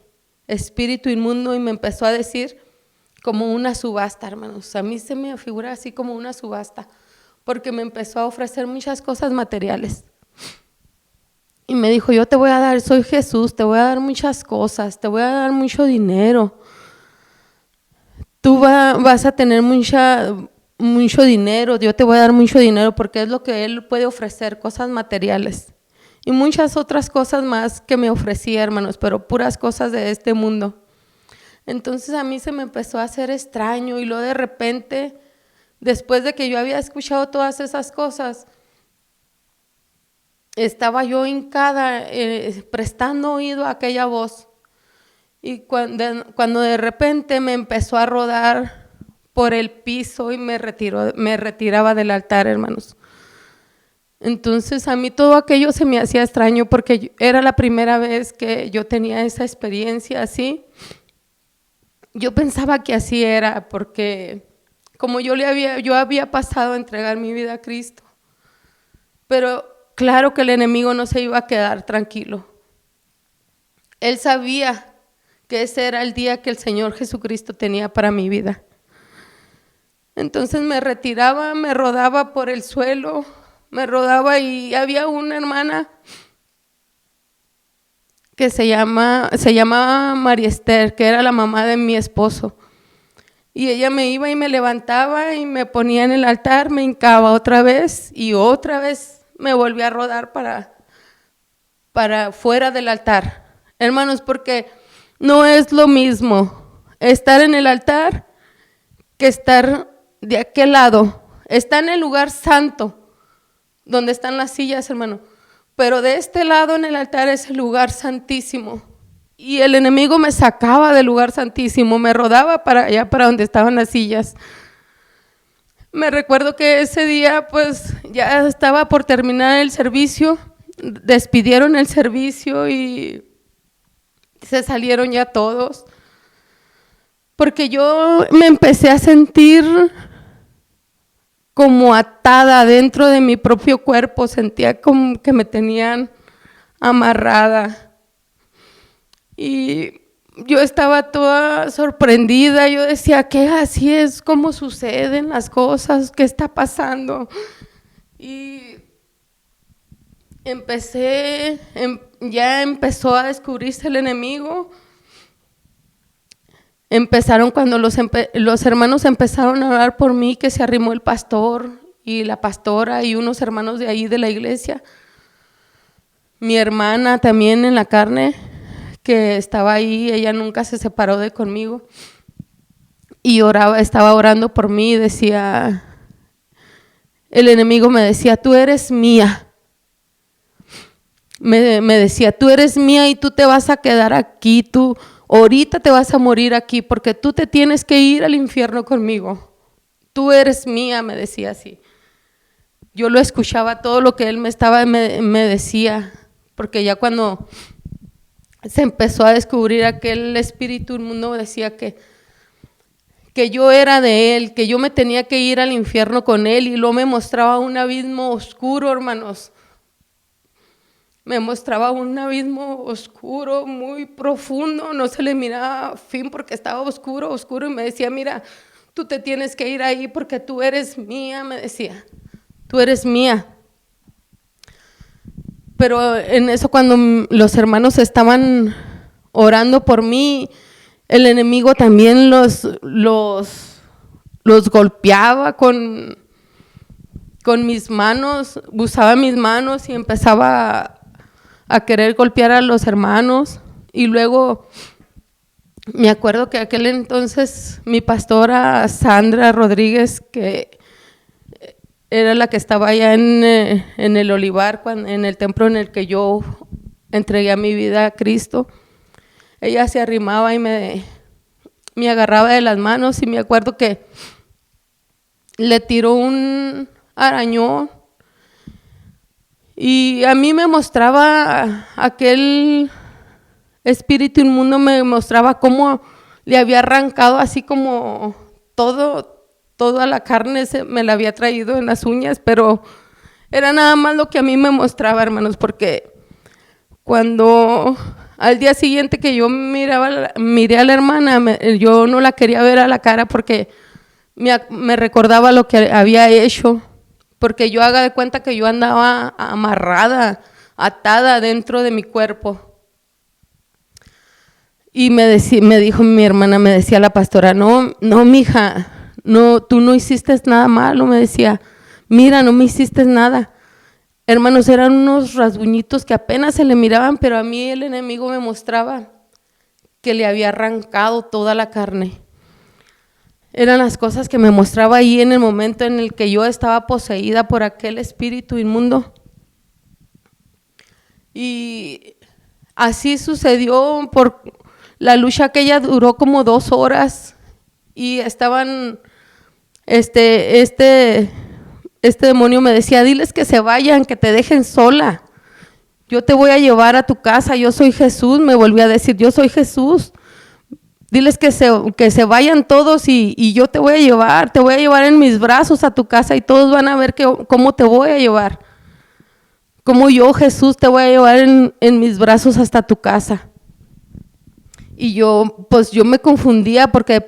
espíritu inmundo y me empezó a decir como una subasta, hermanos. A mí se me figura así como una subasta, porque me empezó a ofrecer muchas cosas materiales. Y me dijo, yo te voy a dar, soy Jesús, te voy a dar muchas cosas, te voy a dar mucho dinero. Tú vas a tener mucho dinero, yo te voy a dar mucho dinero, porque es lo que Él puede ofrecer, cosas materiales. Y muchas otras cosas más que me ofrecía, hermanos, pero puras cosas de este mundo. Entonces a mí se me empezó a hacer extraño y luego de repente, después de que yo había escuchado todas esas cosas, estaba yo hincada, prestando oído a aquella voz. Y cuando de repente me empezó a rodar por el piso y me retiraba del altar, hermanos. Entonces a mí todo aquello se me hacía extraño, porque era la primera vez que yo tenía esa experiencia así. Yo pensaba que así era, porque como yo había pasado a entregar mi vida a Cristo. Pero claro que el enemigo no se iba a quedar tranquilo. Él sabía que ese era el día que el Señor Jesucristo tenía para mi vida. Entonces me retiraba, me rodaba por el suelo, me rodaba, y había una hermana que se llamaba María Esther, que era la mamá de mi esposo. Y ella me iba y me levantaba y me ponía en el altar, me hincaba otra vez y otra vez me volvía a rodar para para fuera del altar. Hermanos, porque no es lo mismo estar en el altar que estar de aquel lado. Está en el lugar santo, donde están las sillas, hermano. Pero de este lado en el altar es el lugar santísimo. Y el enemigo me sacaba del lugar santísimo, me rodaba para allá, para donde estaban las sillas. Me recuerdo que ese día, pues, ya estaba por terminar el servicio, despidieron el servicio y se salieron ya todos. Porque yo me empecé a sentir como atada dentro de mi propio cuerpo, sentía como que me tenían amarrada. Y yo estaba toda sorprendida, yo decía, ¿qué así es? ¿Cómo suceden las cosas? ¿Qué está pasando? Y ya empezó a descubrirse el enemigo. Empezaron cuando los hermanos empezaron a orar por mí, que se arrimó el pastor y la pastora y unos hermanos de ahí de la iglesia. Mi hermana también en la carne, que estaba ahí, ella nunca se separó de conmigo. Y estaba orando por mí y decía, el enemigo me decía, tú eres mía. Me decía, tú eres mía y tú te vas a quedar aquí, tú ahorita te vas a morir aquí porque tú te tienes que ir al infierno conmigo. Tú eres mía, me decía así. Yo lo escuchaba todo lo que él me decía, porque ya cuando se empezó a descubrir aquel espíritu inmundo, decía que yo era de él, que yo me tenía que ir al infierno con él, y luego me mostraba un abismo oscuro, hermanos. Me mostraba un abismo oscuro, muy profundo, no se le miraba fin porque estaba oscuro, y me decía, mira, tú te tienes que ir ahí porque tú eres mía, me decía, tú eres mía. Pero en eso, cuando los hermanos estaban orando por mí, el enemigo también los golpeaba con mis manos, usaba mis manos y empezaba a querer golpear a los hermanos. Y luego me acuerdo que aquel entonces mi pastora Sandra Rodríguez, que era la que estaba allá en el Olivar, en el templo en el que yo entregué mi vida a Cristo, ella se arrimaba y me agarraba de las manos, y me acuerdo que le tiró un arañón. Y a mí me mostraba aquel espíritu inmundo, me mostraba cómo le había arrancado así como toda la carne me la había traído en las uñas, pero era nada más lo que a mí me mostraba, hermanos, porque cuando al día siguiente que yo miré a la hermana, yo no la quería ver a la cara porque me recordaba lo que había hecho. Porque yo haga de cuenta que yo andaba amarrada, atada dentro de mi cuerpo. Y me dijo mi hermana, me decía la pastora, no, mija, no, tú no hiciste nada malo, me decía, mira, no me hiciste nada. Hermanos, eran unos rasguñitos que apenas se le miraban, pero a mí el enemigo me mostraba que le había arrancado toda la carne. Eran las cosas que me mostraba ahí en el momento en el que yo estaba poseída por aquel espíritu inmundo. Y así sucedió por la lucha, aquella duró como 2 horas y estaban, este demonio me decía, diles que se vayan, que te dejen sola. Yo te voy a llevar a tu casa, yo soy Jesús, me volvió a decir, yo soy Jesús. Diles que se vayan todos y yo te voy a llevar en mis brazos a tu casa y todos van a ver cómo te voy a llevar. Como yo, Jesús, te voy a llevar en mis brazos hasta tu casa. Y yo me confundía porque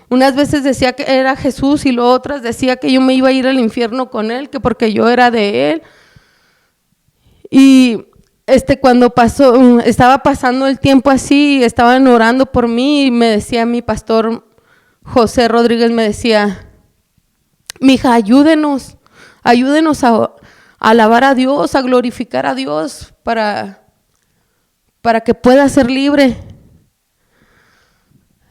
unas veces decía que era Jesús y luego otras decía que yo me iba a ir al infierno con él, que porque yo era de él. Y cuando estaba pasando el tiempo así, estaban orando por mí y me decía mi pastor José Rodríguez, me decía, mija, ayúdenos a alabar a Dios, a glorificar a Dios para para que pueda ser libre.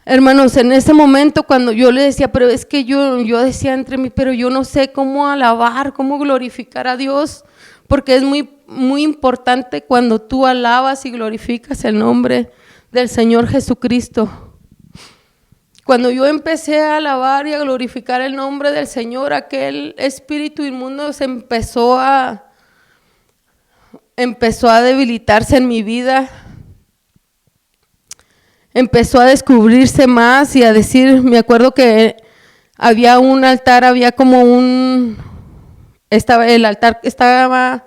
Hermanos, en ese momento cuando yo le decía, pero es que yo decía entre mí, pero yo no sé cómo alabar, cómo glorificar a Dios, porque es muy, muy importante cuando tú alabas y glorificas el nombre del Señor Jesucristo. Cuando yo empecé a alabar y a glorificar el nombre del Señor, aquel espíritu inmundo se empezó a debilitarse en mi vida. Empezó a descubrirse más y a decir, me acuerdo que había un altar, había como el altar estaba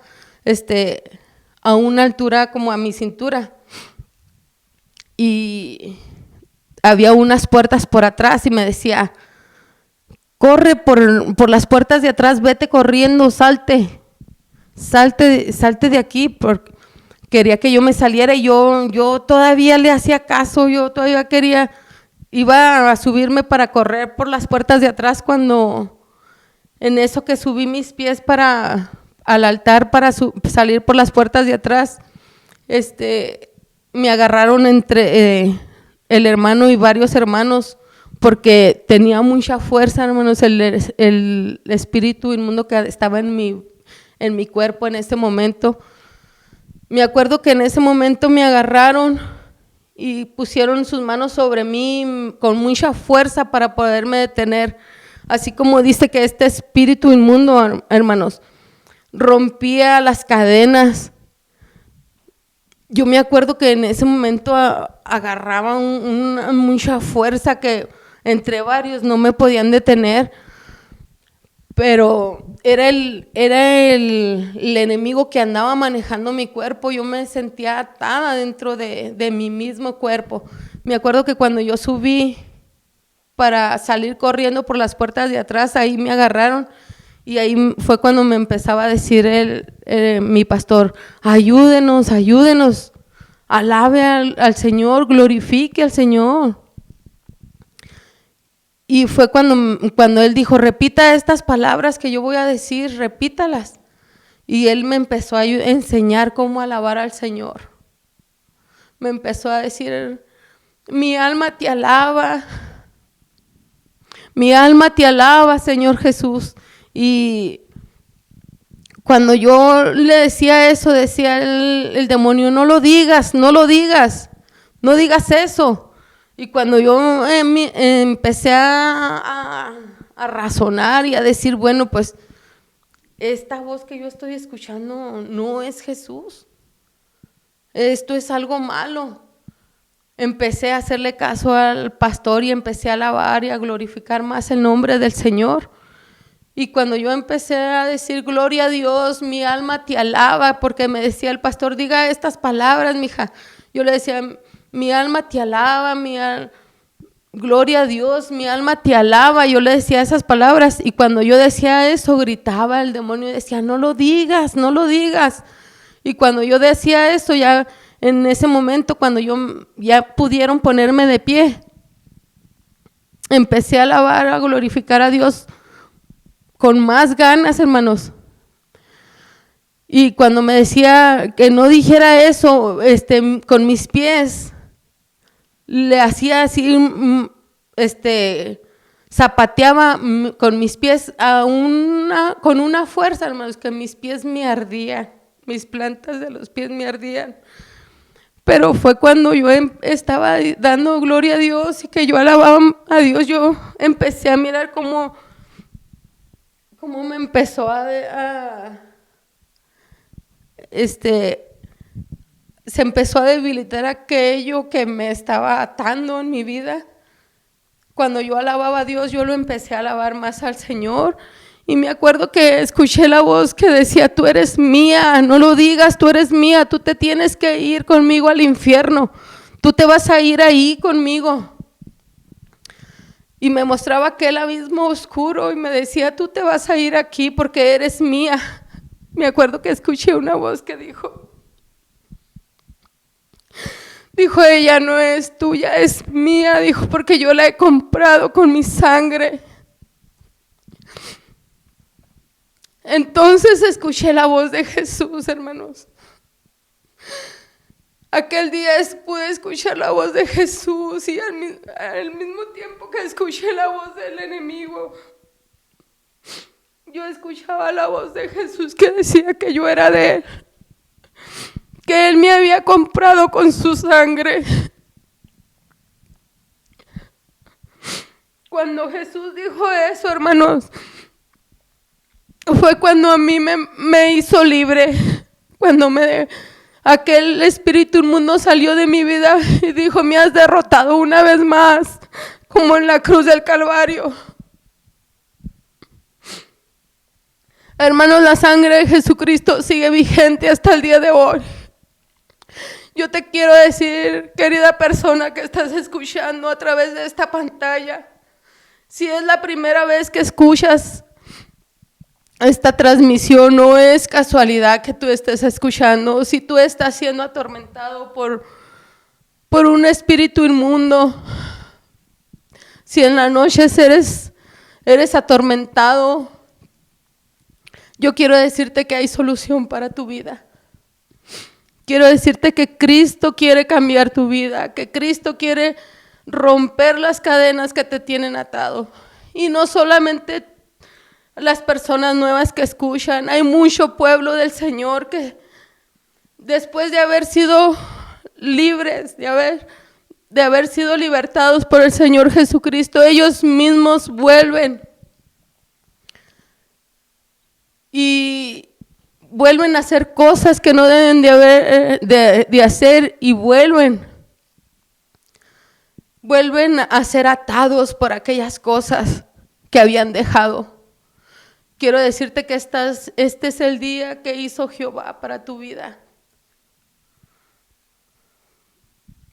a una altura como a mi cintura y había unas puertas por atrás y me decía, corre por las puertas de atrás, vete corriendo, salte de aquí, porque quería que yo me saliera y yo todavía le hacía caso, yo todavía iba a subirme para correr por las puertas de atrás, cuando en eso que subí mis pies al altar para salir por las puertas de atrás, me agarraron entre el hermano y varios hermanos, porque tenía mucha fuerza, hermanos, el espíritu inmundo que estaba en mi cuerpo en ese momento. Me acuerdo que en ese momento me agarraron y pusieron sus manos sobre mí con mucha fuerza para poderme detener. Así como dice que este espíritu inmundo, hermanos, rompía las cadenas. Yo me acuerdo que en ese momento agarraba mucha fuerza que entre varios no me podían detener. Pero era el enemigo que andaba manejando mi cuerpo. Yo me sentía atada dentro de mi mismo cuerpo. Me acuerdo que cuando yo subí para salir corriendo por las puertas de atrás, ahí me agarraron y ahí fue cuando me empezaba a decir mi pastor, ayúdenos, alabe al Señor, glorifique al Señor. Y fue cuando él dijo, repita estas palabras que yo voy a decir, repítalas. Y él me empezó a enseñar cómo alabar al Señor. Me empezó a decir, mi alma te alaba, Señor Jesús. Y cuando yo le decía eso, decía el demonio, no lo digas eso. Y cuando yo empecé a razonar y a decir, bueno, pues esta voz que yo estoy escuchando no es Jesús, esto es algo malo. Empecé a hacerle caso al pastor y empecé a alabar y a glorificar más el nombre del Señor. Y cuando yo empecé a decir, gloria a Dios, mi alma te alaba, porque me decía el pastor, diga estas palabras, mija. Yo le decía, mi alma te alaba, gloria a Dios, mi alma te alaba. Yo le decía esas palabras y cuando yo decía eso, gritaba el demonio y decía, no lo digas. Y cuando yo decía eso, ya en ese momento, cuando ya pudieron ponerme de pie, empecé a alabar, a glorificar a Dios con más ganas, hermanos. Y cuando me decía que no dijera eso, con mis pies, le hacía así, zapateaba con mis pies con una fuerza, hermanos, que mis pies me ardían, mis plantas de los pies me ardían. Pero fue cuando yo estaba dando gloria a Dios y que yo alababa a Dios, yo empecé a mirar cómo me empezó se empezó a debilitar aquello que me estaba atando en mi vida. Cuando yo alababa a Dios, yo lo empecé a alabar más al Señor. Y me acuerdo que escuché la voz que decía, tú eres mía, no lo digas, tú eres mía, tú te tienes que ir conmigo al infierno, tú te vas a ir ahí conmigo. Y me mostraba aquel abismo oscuro y me decía, tú te vas a ir aquí porque eres mía. Me acuerdo que escuché una voz que dijo, ella no es tuya, es mía, dijo, porque yo la he comprado con mi sangre. Entonces escuché la voz de Jesús, hermanos. Aquel día pude escuchar la voz de Jesús y al mismo tiempo que escuché la voz del enemigo, yo escuchaba la voz de Jesús que decía que yo era de Él, que Él me había comprado con su sangre. Cuando Jesús dijo eso, hermanos, fue cuando a mí me hizo libre, cuando aquel espíritu inmundo salió de mi vida y dijo: me has derrotado una vez más, como en la cruz del Calvario. Hermanos, la sangre de Jesucristo sigue vigente hasta el día de hoy. Yo te quiero decir, querida persona que estás escuchando a través de esta pantalla, si es la primera vez que escuchas esta transmisión, no es casualidad que tú estés escuchando. Si tú estás siendo atormentado por un espíritu inmundo, si en la noche eres atormentado, yo quiero decirte que hay solución para tu vida. Quiero decirte que Cristo quiere cambiar tu vida, que Cristo quiere romper las cadenas que te tienen atado. Y no solamente las personas nuevas que escuchan, hay mucho pueblo del Señor que después de haber sido libres, de haber sido libertados por el Señor Jesucristo, ellos mismos vuelven y vuelven a hacer cosas que no deben de hacer, y vuelven a ser atados por aquellas cosas que habían dejado. Quiero decirte que este es el día que hizo Jehová para tu vida.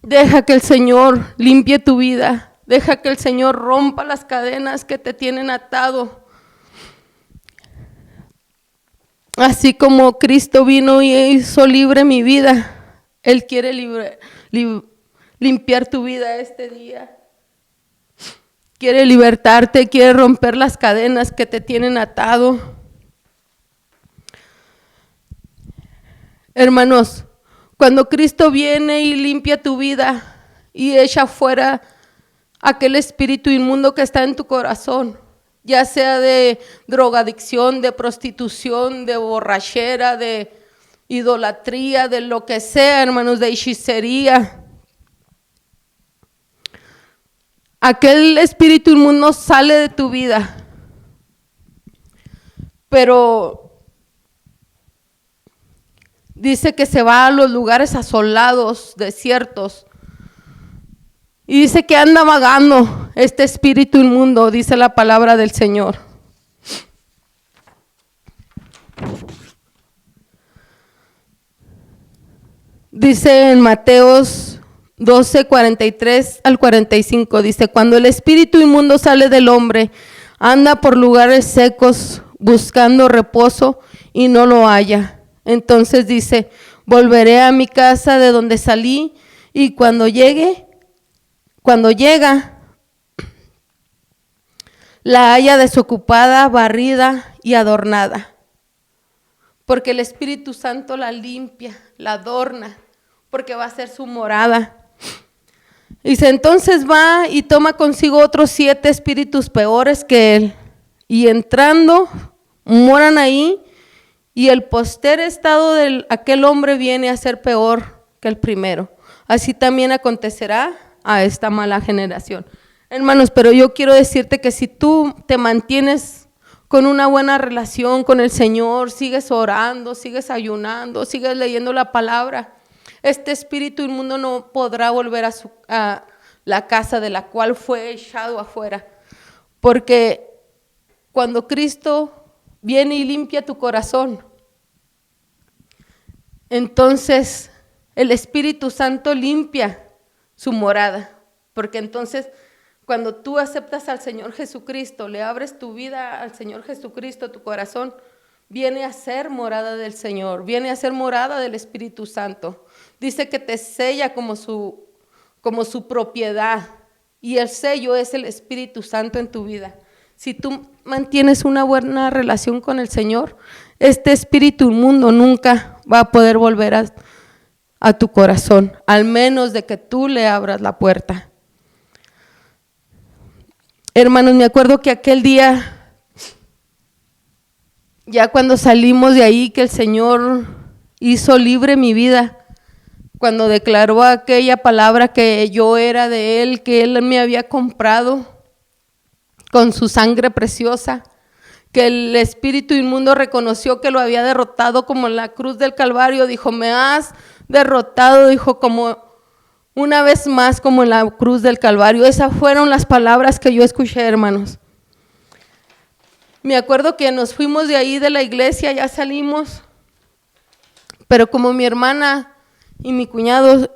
Deja que el Señor limpie tu vida. Deja que el Señor rompa las cadenas que te tienen atado. Así como Cristo vino y hizo libre mi vida, Él quiere limpiar tu vida este día. Quiere libertarte, quiere romper las cadenas que te tienen atado. Hermanos, cuando Cristo viene y limpia tu vida y echa fuera aquel espíritu inmundo que está en tu corazón, ya sea de drogadicción, de prostitución, de borrachera, de idolatría, de lo que sea, hermanos, de hechicería. Aquel espíritu inmundo sale de tu vida, pero dice que se va a los lugares asolados, desiertos, y dice que anda vagando este espíritu inmundo, dice la palabra del Señor. Dice en Mateos 12, 43 al 45, dice: cuando el espíritu inmundo sale del hombre, anda por lugares secos buscando reposo y no lo halla. Entonces dice: volveré a mi casa de donde salí, y cuando llega, la halla desocupada, barrida y adornada. Porque el Espíritu Santo la limpia, la adorna, porque va a ser su morada. Dice: entonces va y toma consigo otros 7 espíritus peores que él, y entrando moran ahí, y el postrer estado de aquel hombre viene a ser peor que el primero. Así también acontecerá a esta mala generación. Hermanos, pero yo quiero decirte que si tú te mantienes con una buena relación con el Señor, sigues orando, sigues ayunando, sigues leyendo la palabra, este espíritu inmundo no podrá volver a la casa de la cual fue echado afuera. Porque cuando Cristo viene y limpia tu corazón, entonces el Espíritu Santo limpia su morada. Porque entonces cuando tú aceptas al Señor Jesucristo, le abres tu vida al Señor Jesucristo, tu corazón viene a ser morada del Señor, viene a ser morada del Espíritu Santo. Dice que te sella como su propiedad, y el sello es el Espíritu Santo en tu vida. Si tú mantienes una buena relación con el Señor, este espíritu inmundo nunca va a poder volver a tu corazón, al menos de que tú le abras la puerta. Hermanos, me acuerdo que aquel día, ya cuando salimos de ahí, que el Señor hizo libre mi vida, cuando declaró aquella palabra que yo era de Él, que Él me había comprado con su sangre preciosa, que el espíritu inmundo reconoció que lo había derrotado como en la cruz del Calvario, dijo, me has derrotado, dijo, como una vez más como en la cruz del Calvario. Esas fueron las palabras que yo escuché, hermanos. Me acuerdo que nos fuimos de ahí de la iglesia, ya salimos, pero como mi hermana y mi cuñado,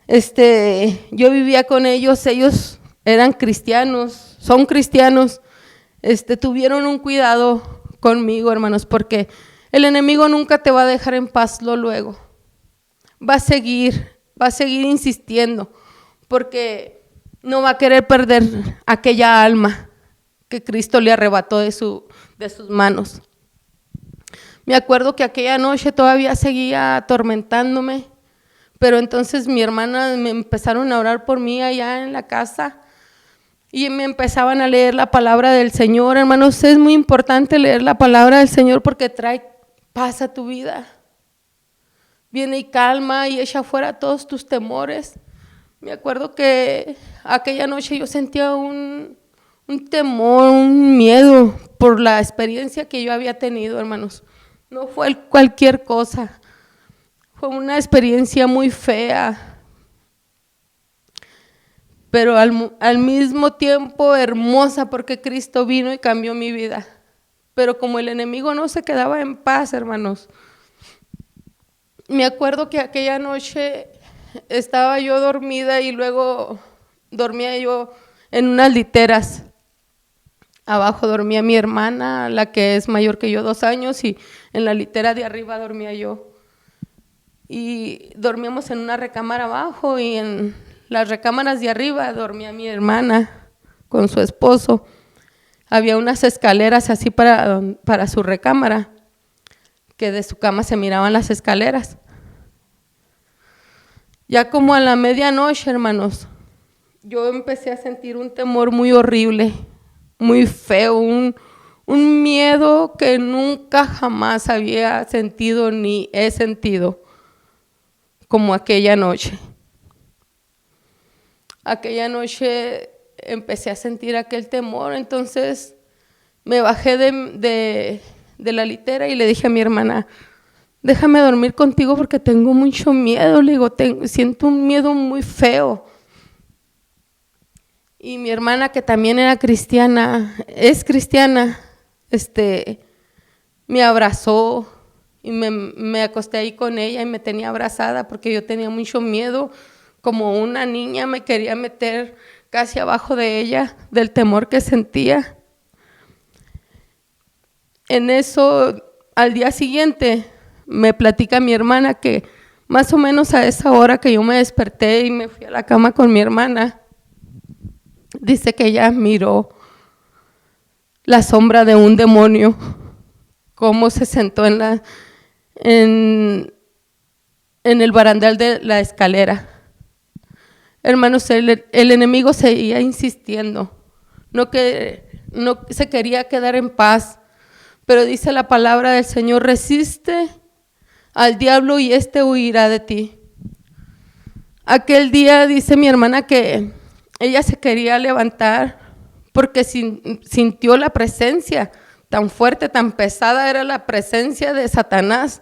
yo vivía con ellos eran cristianos, son cristianos, tuvieron un cuidado conmigo, hermanos, porque el enemigo nunca te va a dejar en paz luego. Va a seguir insistiendo, porque no va a querer perder aquella alma que Cristo le arrebató de sus manos. Me acuerdo que aquella noche todavía seguía atormentándome, pero entonces mi hermana me empezaron a orar por mí allá en la casa y me empezaban a leer la palabra del Señor. Hermanos, es muy importante leer la palabra del Señor porque trae paz a tu vida. Viene y calma y echa fuera todos tus temores. Me acuerdo que aquella noche yo sentía un temor, un miedo por la experiencia que yo había tenido, hermanos. No fue cualquier cosa, fue una experiencia muy fea, pero al mismo tiempo hermosa, porque Cristo vino y cambió mi vida. Pero como el enemigo no se quedaba en paz, hermanos, me acuerdo que aquella noche estaba yo dormida y luego dormía yo en unas literas. Abajo dormía mi hermana, la que es mayor que yo 2 años, y en la litera de arriba dormía yo. Y dormíamos en una recámara abajo y en las recámaras de arriba dormía mi hermana con su esposo. Había unas escaleras así para su recámara, que de su cama se miraban las escaleras. Ya como a la medianoche, hermanos, yo empecé a sentir un temor muy horrible, muy feo, un miedo que nunca jamás había sentido ni he sentido como aquella noche. Aquella noche empecé a sentir aquel temor, entonces me bajé de la litera y le dije a mi hermana, déjame dormir contigo porque tengo mucho miedo, le digo, siento un miedo muy feo. Y mi hermana, que también era cristiana, es cristiana, me abrazó y me acosté ahí con ella y me tenía abrazada porque yo tenía mucho miedo, como una niña me quería meter casi abajo de ella, del temor que sentía. En eso, al día siguiente, me platica mi hermana que más o menos a esa hora que yo me desperté y me fui a la cama con mi hermana, dice que ella miró la sombra de un demonio, cómo se sentó en el barandal de la escalera. Hermanos, el enemigo seguía insistiendo, no se quería quedar en paz, pero dice la palabra del Señor, resiste al diablo y huirá de ti. Aquel día dice mi hermana que ella se quería levantar porque sintió la presencia tan fuerte, tan pesada, era la presencia de Satanás.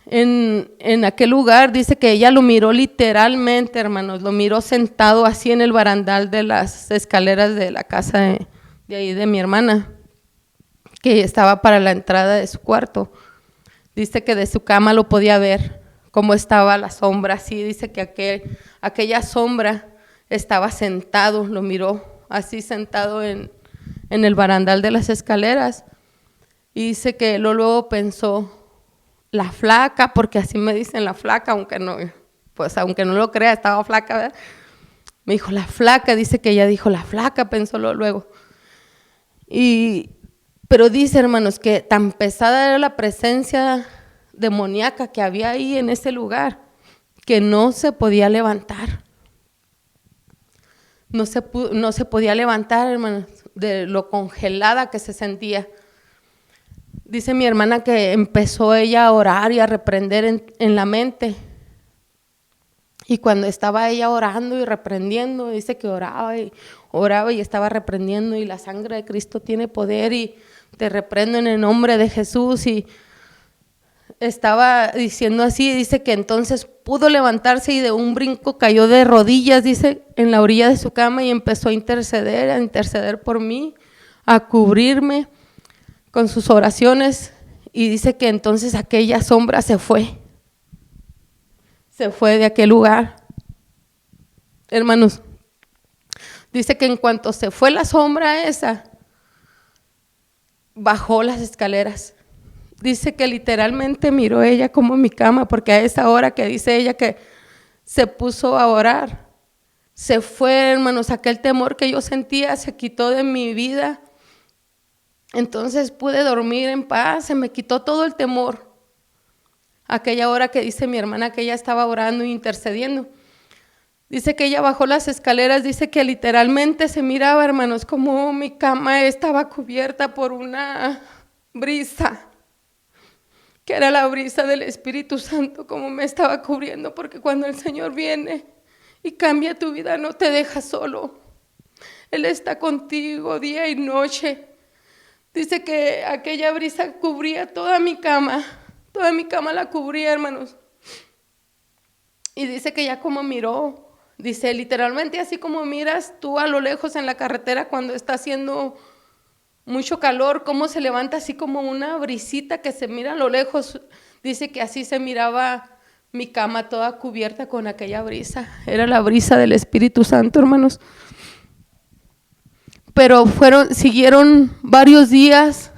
En aquel lugar dice que ella lo miró literalmente, hermanos, lo miró sentado así en el barandal de las escaleras de la casa de ahí de mi hermana, que estaba para la entrada de su cuarto. Dice que de su cama lo podía ver, cómo estaba la sombra, así dice que aquella sombra estaba sentado, lo miró así sentado en el barandal de las escaleras, y dice que luego pensó, la flaca, porque así me dicen la flaca, aunque no lo crea, estaba flaca, ¿verdad? Me dijo la flaca, dice que ella dijo la flaca, pensó luego. Pero dice, hermanos, que tan pesada era la presencia demoníaca que había ahí en ese lugar, que no se podía levantar. No se podía levantar, hermanos, de lo congelada que se sentía. Dice mi hermana que empezó ella a orar y a reprender en la mente. Y cuando estaba ella orando y reprendiendo, dice que oraba y estaba reprendiendo, y la sangre de Cristo tiene poder y te reprendo en el nombre de Jesús. Y estaba diciendo así, dice que entonces pudo levantarse y de un brinco cayó de rodillas, dice, en la orilla de su cama y empezó a interceder por mí, a cubrirme con sus oraciones. Y dice que entonces aquella sombra se fue de aquel lugar. Hermanos, dice que en cuanto se fue la sombra esa, bajó las escaleras. Dice que literalmente miró ella como mi cama, porque a esa hora que dice ella que se puso a orar, se fue, hermanos, aquel temor que yo sentía se quitó de mi vida. Entonces pude dormir en paz, se me quitó todo el temor. Aquella hora que dice mi hermana que ella estaba orando e intercediendo. Dice que ella bajó las escaleras, dice que literalmente se miraba, hermanos, como mi cama estaba cubierta por una brisa, que era la brisa del Espíritu Santo, como me estaba cubriendo, porque cuando el Señor viene y cambia tu vida, no te deja solo. Él está contigo día y noche. Dice que aquella brisa cubría toda mi cama la cubría, hermanos. Y dice que ya como miró, dice literalmente así como miras tú a lo lejos en la carretera cuando está haciendo mucho calor, cómo se levanta así como una brisita que se mira a lo lejos. Dice que así se miraba mi cama toda cubierta con aquella brisa. Era la brisa del Espíritu Santo, hermanos. Pero siguieron varios días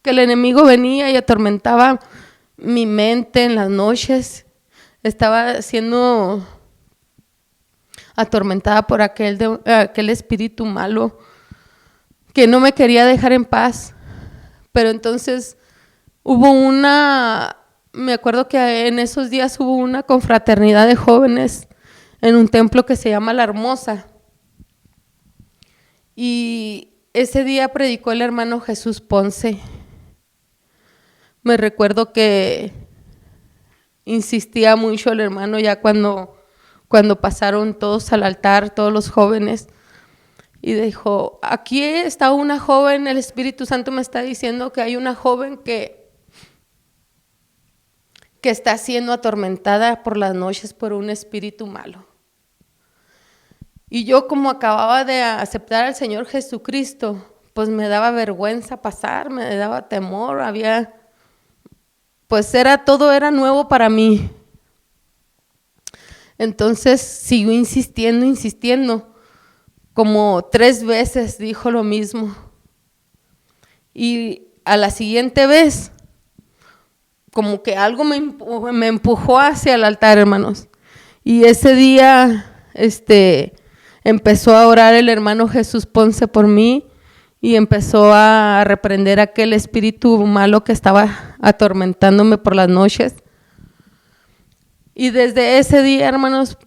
que el enemigo venía y atormentaba mi mente en las noches. Estaba siendo atormentada por aquel espíritu malo que no me quería dejar en paz. Pero entonces me acuerdo que en esos días hubo una confraternidad de jóvenes en un templo que se llama La Hermosa. Y ese día predicó el hermano Jesús Ponce. Me recuerdo que insistía mucho el hermano ya cuando pasaron todos al altar, todos los jóvenes, y dijo, aquí está una joven, el Espíritu Santo me está diciendo que hay una joven que está siendo atormentada por las noches por un espíritu malo. Y yo, como acababa de aceptar al Señor Jesucristo, pues me daba vergüenza pasar, me daba temor, todo era nuevo para mí. Entonces siguió insistiendo, como 3 veces dijo lo mismo. Y a la siguiente vez, como que algo me empujó hacia el altar, hermanos. Y ese día, empezó a orar el hermano Jesús Ponce por mí y empezó a reprender aquel espíritu malo que estaba atormentándome por las noches. Y desde ese día, hermanos,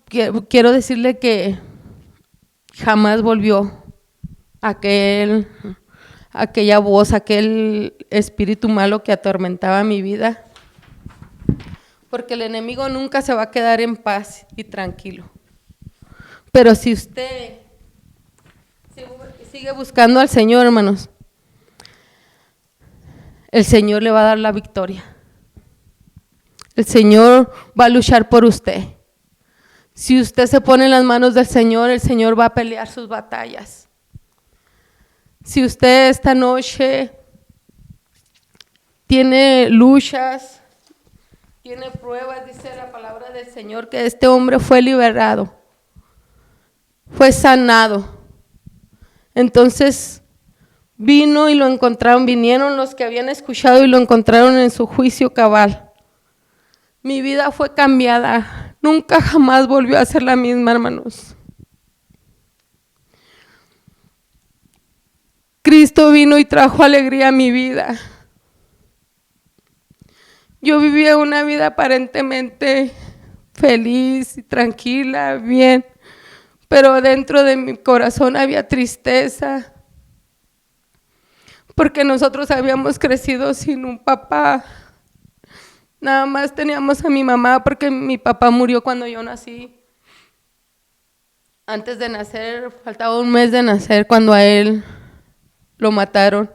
quiero decirle que jamás volvió aquella voz, aquel espíritu malo que atormentaba mi vida, porque el enemigo nunca se va a quedar en paz y tranquilo. Pero si usted sigue buscando al Señor, hermanos, el Señor le va a dar la victoria. El Señor va a luchar por usted. Si usted se pone en las manos del Señor, el Señor va a pelear sus batallas. Si usted esta noche tiene luchas, tiene pruebas, dice la palabra del Señor, que este hombre fue liberado, fue sanado. Entonces vinieron los que habían escuchado y lo encontraron en su juicio cabal. Mi vida fue cambiada, nunca jamás volvió a ser la misma, hermanos. Cristo vino y trajo alegría a mi vida. Yo vivía una vida aparentemente feliz y tranquila, bien, pero dentro de mi corazón había tristeza, porque nosotros habíamos crecido sin un papá. Nada más teníamos a mi mamá porque mi papá murió cuando yo nací. Antes de nacer, faltaba un mes de nacer cuando a él lo mataron.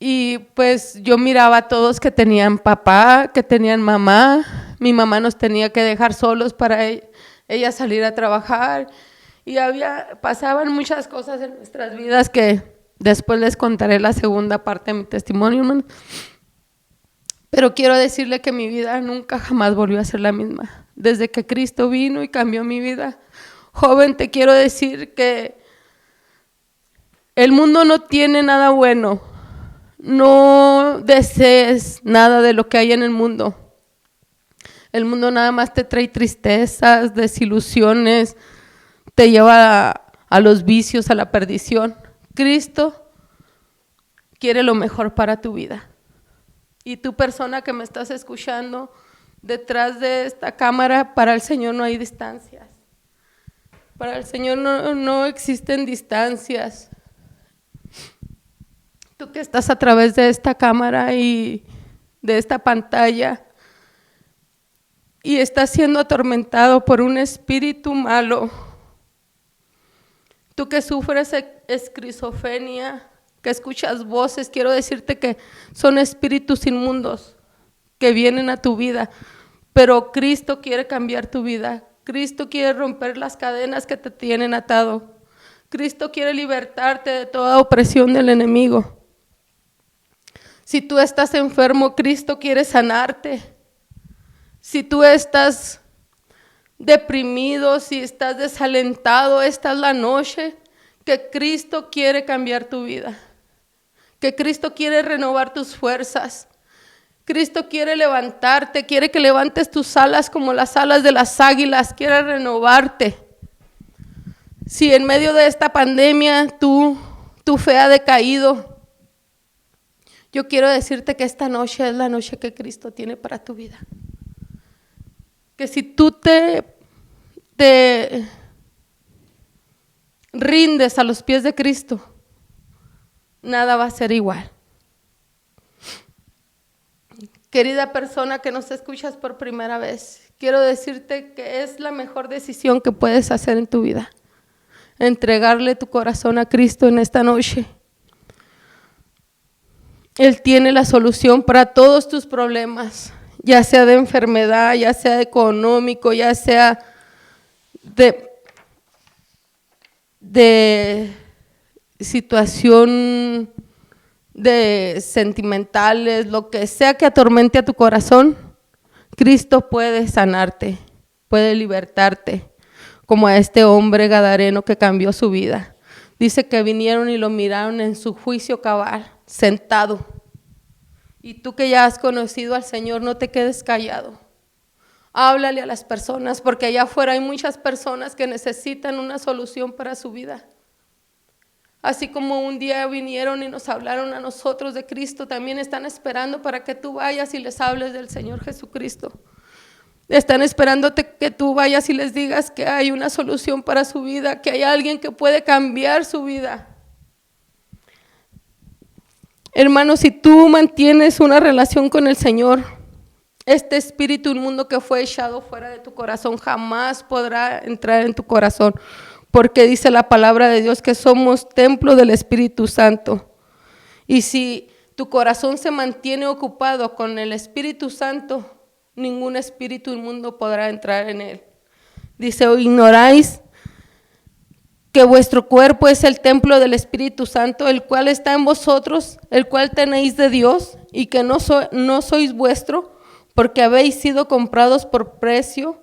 Y pues yo miraba a todos que tenían papá, que tenían mamá. Mi mamá nos tenía que dejar solos para ella salir a trabajar. Y pasaban muchas cosas en nuestras vidas que después les contaré la segunda parte de mi testimonio, hermano. Pero quiero decirle que mi vida nunca jamás volvió a ser la misma. Desde que Cristo vino y cambió mi vida. Joven, te quiero decir que el mundo no tiene nada bueno. No desees nada de lo que hay en el mundo. El mundo nada más te trae tristezas, desilusiones, te lleva a los vicios, a la perdición. Cristo quiere lo mejor para tu vida. Y tú, persona que me estás escuchando, detrás de esta cámara, para el Señor no hay distancias. Para el Señor no existen distancias. Tú que estás a través de esta cámara y de esta pantalla y estás siendo atormentado por un espíritu malo. Tú que sufres esquizofrenia, que escuchas voces, quiero decirte que son espíritus inmundos que vienen a tu vida, pero Cristo quiere cambiar tu vida. Cristo quiere romper las cadenas que te tienen atado. Cristo quiere libertarte de toda opresión del enemigo. Si tú estás enfermo, Cristo quiere sanarte. Si tú estás deprimido, si estás desalentado, esta es la noche que Cristo quiere cambiar tu vida. Que Cristo quiere renovar tus fuerzas. Cristo quiere levantarte, quiere que levantes tus alas como las alas de las águilas, quiere renovarte. Si en medio de esta pandemia tu fe ha decaído, yo quiero decirte que esta noche es la noche que Cristo tiene para tu vida. Que si tú te rindes a los pies de Cristo, nada va a ser igual. Querida persona que nos escuchas por primera vez, quiero decirte que es la mejor decisión que puedes hacer en tu vida. Entregarle tu corazón a Cristo en esta noche. Él tiene la solución para todos tus problemas, ya sea de enfermedad, ya sea económico, ya sea de situación de sentimentales, lo que sea que atormente a tu corazón, Cristo puede sanarte, puede libertarte, como a este hombre gadareno que cambió su vida. Dice que vinieron y lo miraron en su juicio cabal, sentado. Y tú que ya has conocido al Señor, no te quedes callado. Háblale a las personas, porque allá afuera hay muchas personas que necesitan una solución para su vida. Así como un día vinieron y nos hablaron a nosotros de Cristo, también están esperando para que tú vayas y les hables del Señor Jesucristo. Están esperándote que tú vayas y les digas que hay una solución para su vida, que hay alguien que puede cambiar su vida. Hermano, si tú mantienes una relación con el Señor, este espíritu inmundo que fue echado fuera de tu corazón jamás podrá entrar en tu corazón, porque dice la palabra de Dios que somos templo del Espíritu Santo. Y si tu corazón se mantiene ocupado con el Espíritu Santo, ningún espíritu inmundo podrá entrar en él. Dice, ¿o ignoráis que vuestro cuerpo es el templo del Espíritu Santo, el cual está en vosotros, el cual tenéis de Dios, y que no sois vuestro, porque habéis sido comprados por precio?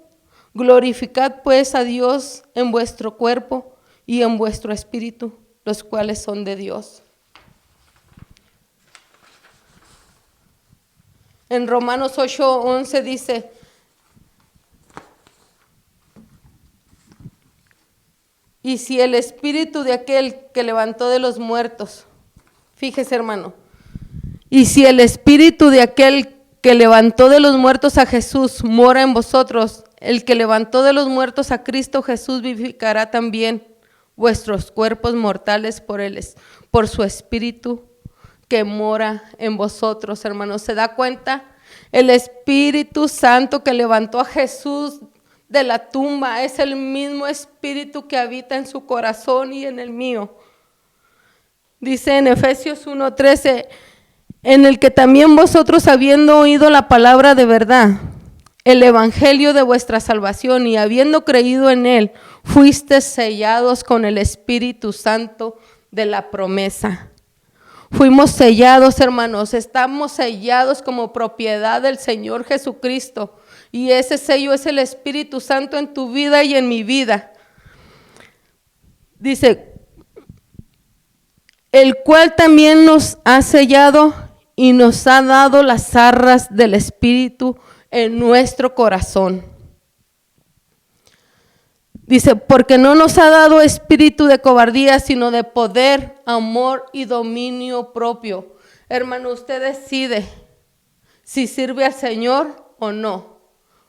Glorificad pues a Dios en vuestro cuerpo y en vuestro espíritu, los cuales son de Dios. En Romanos 8:11 dice, y si el espíritu de aquel que levantó de los muertos, fíjese hermano, Y si el espíritu de aquel que levantó de los muertos a Jesús mora en vosotros, el que levantó de los muertos a Cristo Jesús vivificará también vuestros cuerpos mortales por su espíritu que mora en vosotros, hermanos. ¿Se da cuenta? El Espíritu Santo que levantó a Jesús de la tumba es el mismo espíritu que habita en su corazón y en el mío. Dice en Efesios 1:13, en el que también vosotros, habiendo oído la palabra de verdad, el evangelio de vuestra salvación, y habiendo creído en él, fuisteis sellados con el Espíritu Santo de la promesa. Fuimos sellados, hermanos, estamos sellados como propiedad del Señor Jesucristo, y ese sello es el Espíritu Santo en tu vida y en mi vida. Dice, el cual también nos ha sellado y nos ha dado las arras del Espíritu en nuestro corazón. Dice, porque no nos ha dado espíritu de cobardía, sino de poder, amor y dominio propio. Hermano, usted decide si sirve al Señor o no.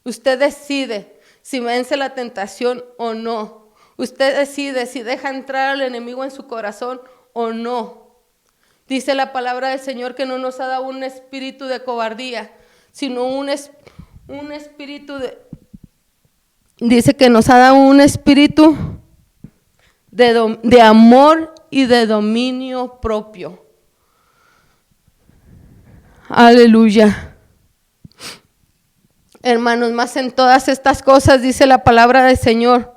Usted decide si vence la tentación o no. Usted decide si deja entrar al enemigo en su corazón o no. Dice la palabra del Señor que no nos ha dado un espíritu de cobardía, sino un espíritu de... Dice que nos ha dado un espíritu de amor y de dominio propio. Aleluya. Hermanos, más en todas estas cosas dice la palabra del Señor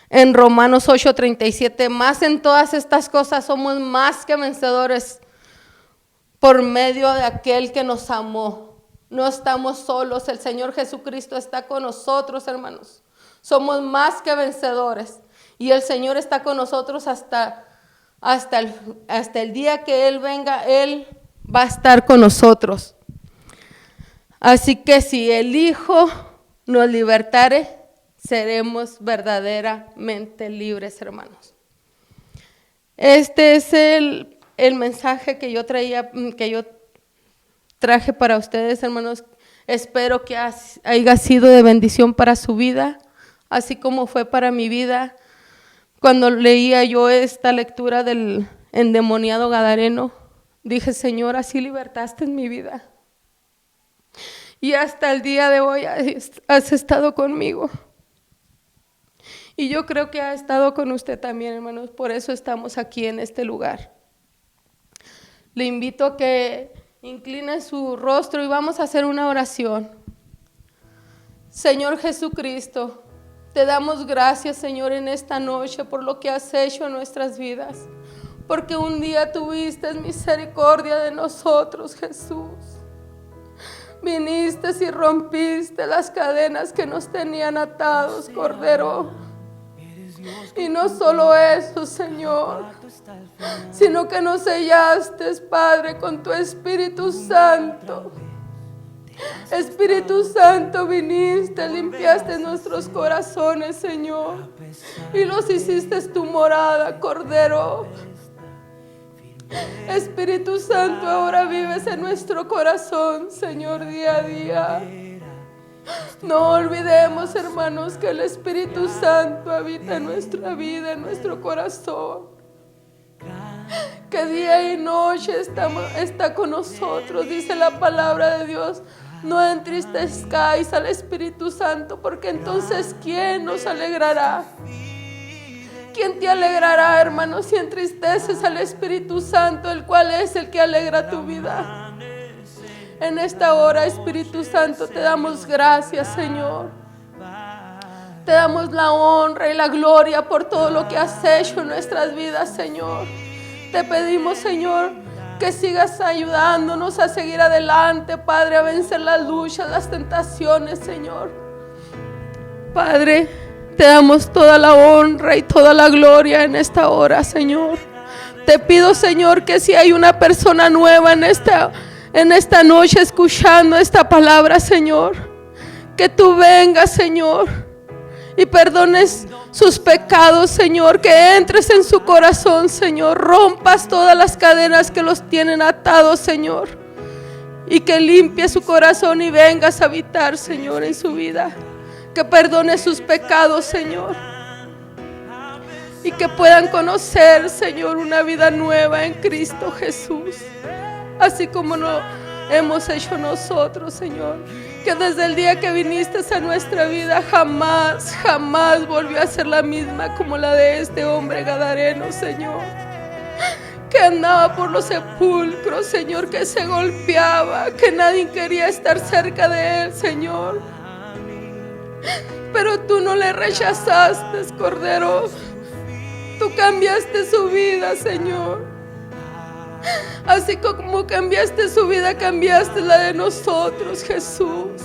en Romanos 8:37, más en todas estas cosas somos más que vencedores por medio de aquel que nos amó. No estamos solos, el Señor Jesucristo está con nosotros, hermanos. Somos más que vencedores y el Señor está con nosotros hasta el día que Él venga. Él va a estar con nosotros. Así que si el Hijo nos libertare, seremos verdaderamente libres, hermanos. Este es el mensaje que yo traje para ustedes, hermanos. Espero que haya sido de bendición para su vida, así como fue para mi vida. Cuando leía yo esta lectura del endemoniado gadareno, dije, Señor, así libertaste en mi vida. Y hasta el día de hoy has estado conmigo. Y yo creo que ha estado con usted también, hermanos. Por eso estamos aquí en este lugar. Le invito a que incline su rostro y vamos a hacer una oración. Señor Jesucristo, te damos gracias, Señor, en esta noche por lo que has hecho en nuestras vidas. Porque un día tuviste misericordia de nosotros, Jesús. Viniste y rompiste las cadenas que nos tenían atados, Cordero. Y no solo eso, Señor, sino que nos sellaste, Padre, con tu Espíritu Santo. Espíritu Santo, viniste, limpiaste nuestros corazones, Señor, y los hiciste tu morada, Cordero. Espíritu Santo, ahora vives en nuestro corazón, Señor, día a día. No olvidemos, hermanos, que el Espíritu Santo habita en nuestra vida, en nuestro corazón. Que día y noche está con nosotros, dice la palabra de Dios. No entristezcáis al Espíritu Santo, porque entonces ¿quién nos alegrará? ¿Quién te alegrará, hermano, si entristeces al Espíritu Santo, el cual es el que alegra tu vida? En esta hora, Espíritu Santo, te damos gracias, Señor. Te damos la honra y la gloria por todo lo que has hecho en nuestras vidas, Señor. Te pedimos, Señor, que sigas ayudándonos a seguir adelante, Padre, a vencer las luchas, las tentaciones, Señor. Padre, te damos toda la honra y toda la gloria en esta hora, Señor. Te pido, Señor, que si hay una persona nueva en esta noche escuchando esta palabra, Señor, que tú vengas, Señor, y perdones sus pecados, Señor, que entres en su corazón, Señor, rompas todas las cadenas que los tienen atados, Señor. y que limpie su corazón y vengas a habitar, Señor, en su vida. Que perdone sus pecados, Señor, y que puedan conocer, Señor, una vida nueva en Cristo Jesús, así como lo hemos hecho nosotros, Señor. Que desde el día que viniste a nuestra vida jamás volvió a ser la misma como la de este hombre gadareno, Señor, que andaba por los sepulcros, Señor, que se golpeaba, que nadie quería estar cerca de él, Señor. Pero tú no le rechazaste, Cordero. Tú cambiaste su vida, Señor. Así como cambiaste su vida, cambiaste la de nosotros, Jesús.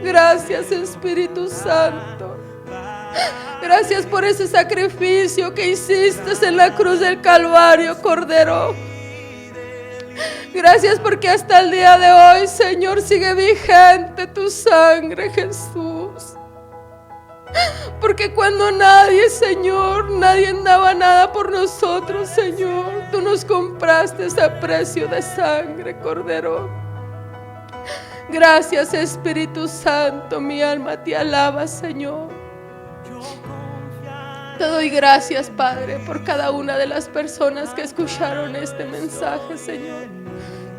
Gracias, Espíritu Santo. Gracias por ese sacrificio que hiciste en la cruz del Calvario, Cordero. Gracias porque hasta el día de hoy, Señor, sigue vigente tu sangre, Jesús. Porque cuando nadie, Señor, nadie daba nada por nosotros, Señor, tú nos compraste ese precio de sangre, Cordero. Gracias, Espíritu Santo, mi alma te alaba, Señor. Te doy gracias, Padre, por cada una de las personas que escucharon este mensaje, Señor.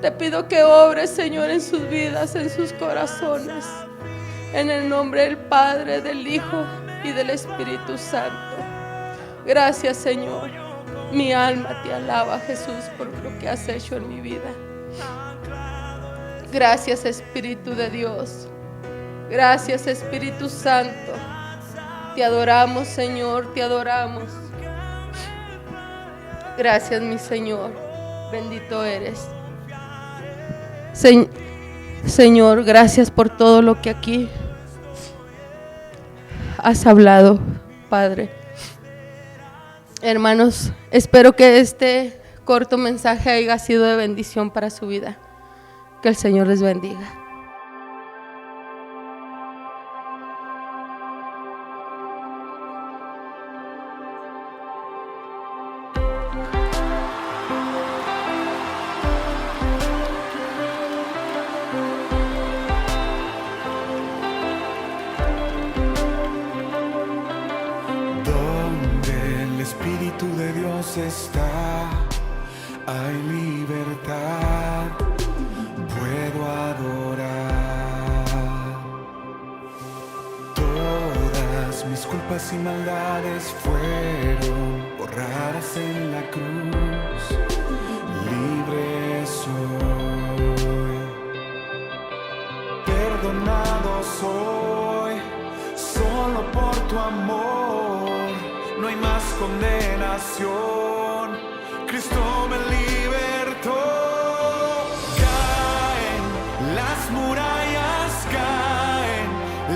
Te pido que obres, Señor, en sus vidas, en sus corazones. En el nombre del Padre, del Hijo y del Espíritu Santo. Gracias, Señor. Mi alma te alaba, Jesús, por lo que has hecho en mi vida. Gracias, Espíritu de Dios. Gracias, Espíritu Santo. Te adoramos, Señor, te adoramos. Gracias, mi Señor. Bendito eres. Señor, gracias por todo lo que aquí has hablado, Padre. Hermanos, espero que este corto mensaje haya sido de bendición para su vida. Que el Señor les bendiga. Está, hay libertad, puedo adorar. Todas mis culpas y maldades fueron borradas en la cruz. Libre soy, perdonado soy, solo por tu amor. No hay más condenación, Cristo me libertó. Caen las murallas, caen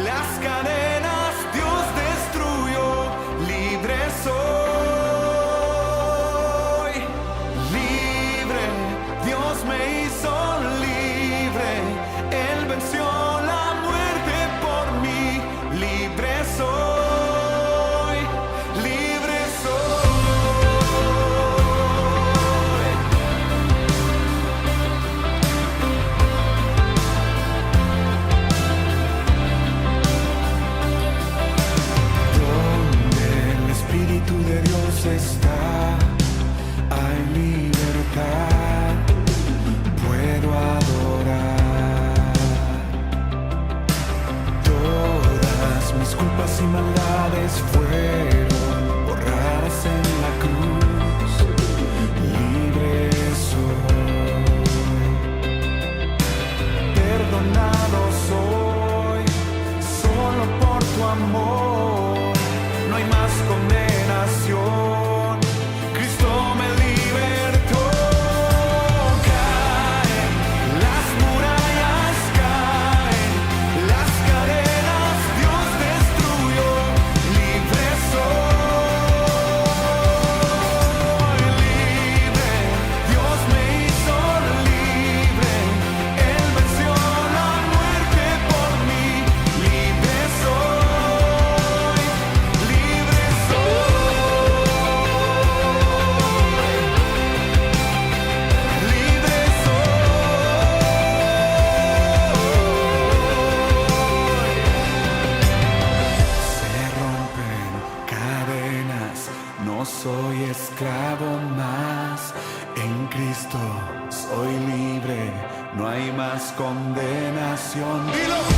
las cadenas, Dios destruyó, libre soy, libre, Dios me hizo libre, Él venció la muerte por mí, libre soy. Está, hay libertad, puedo adorar. Todas mis culpas y maldades fueron borradas en la cruz. Libre soy, perdonado soy, solo por tu amor. No hay más condenación. condenación. ¡Dilo!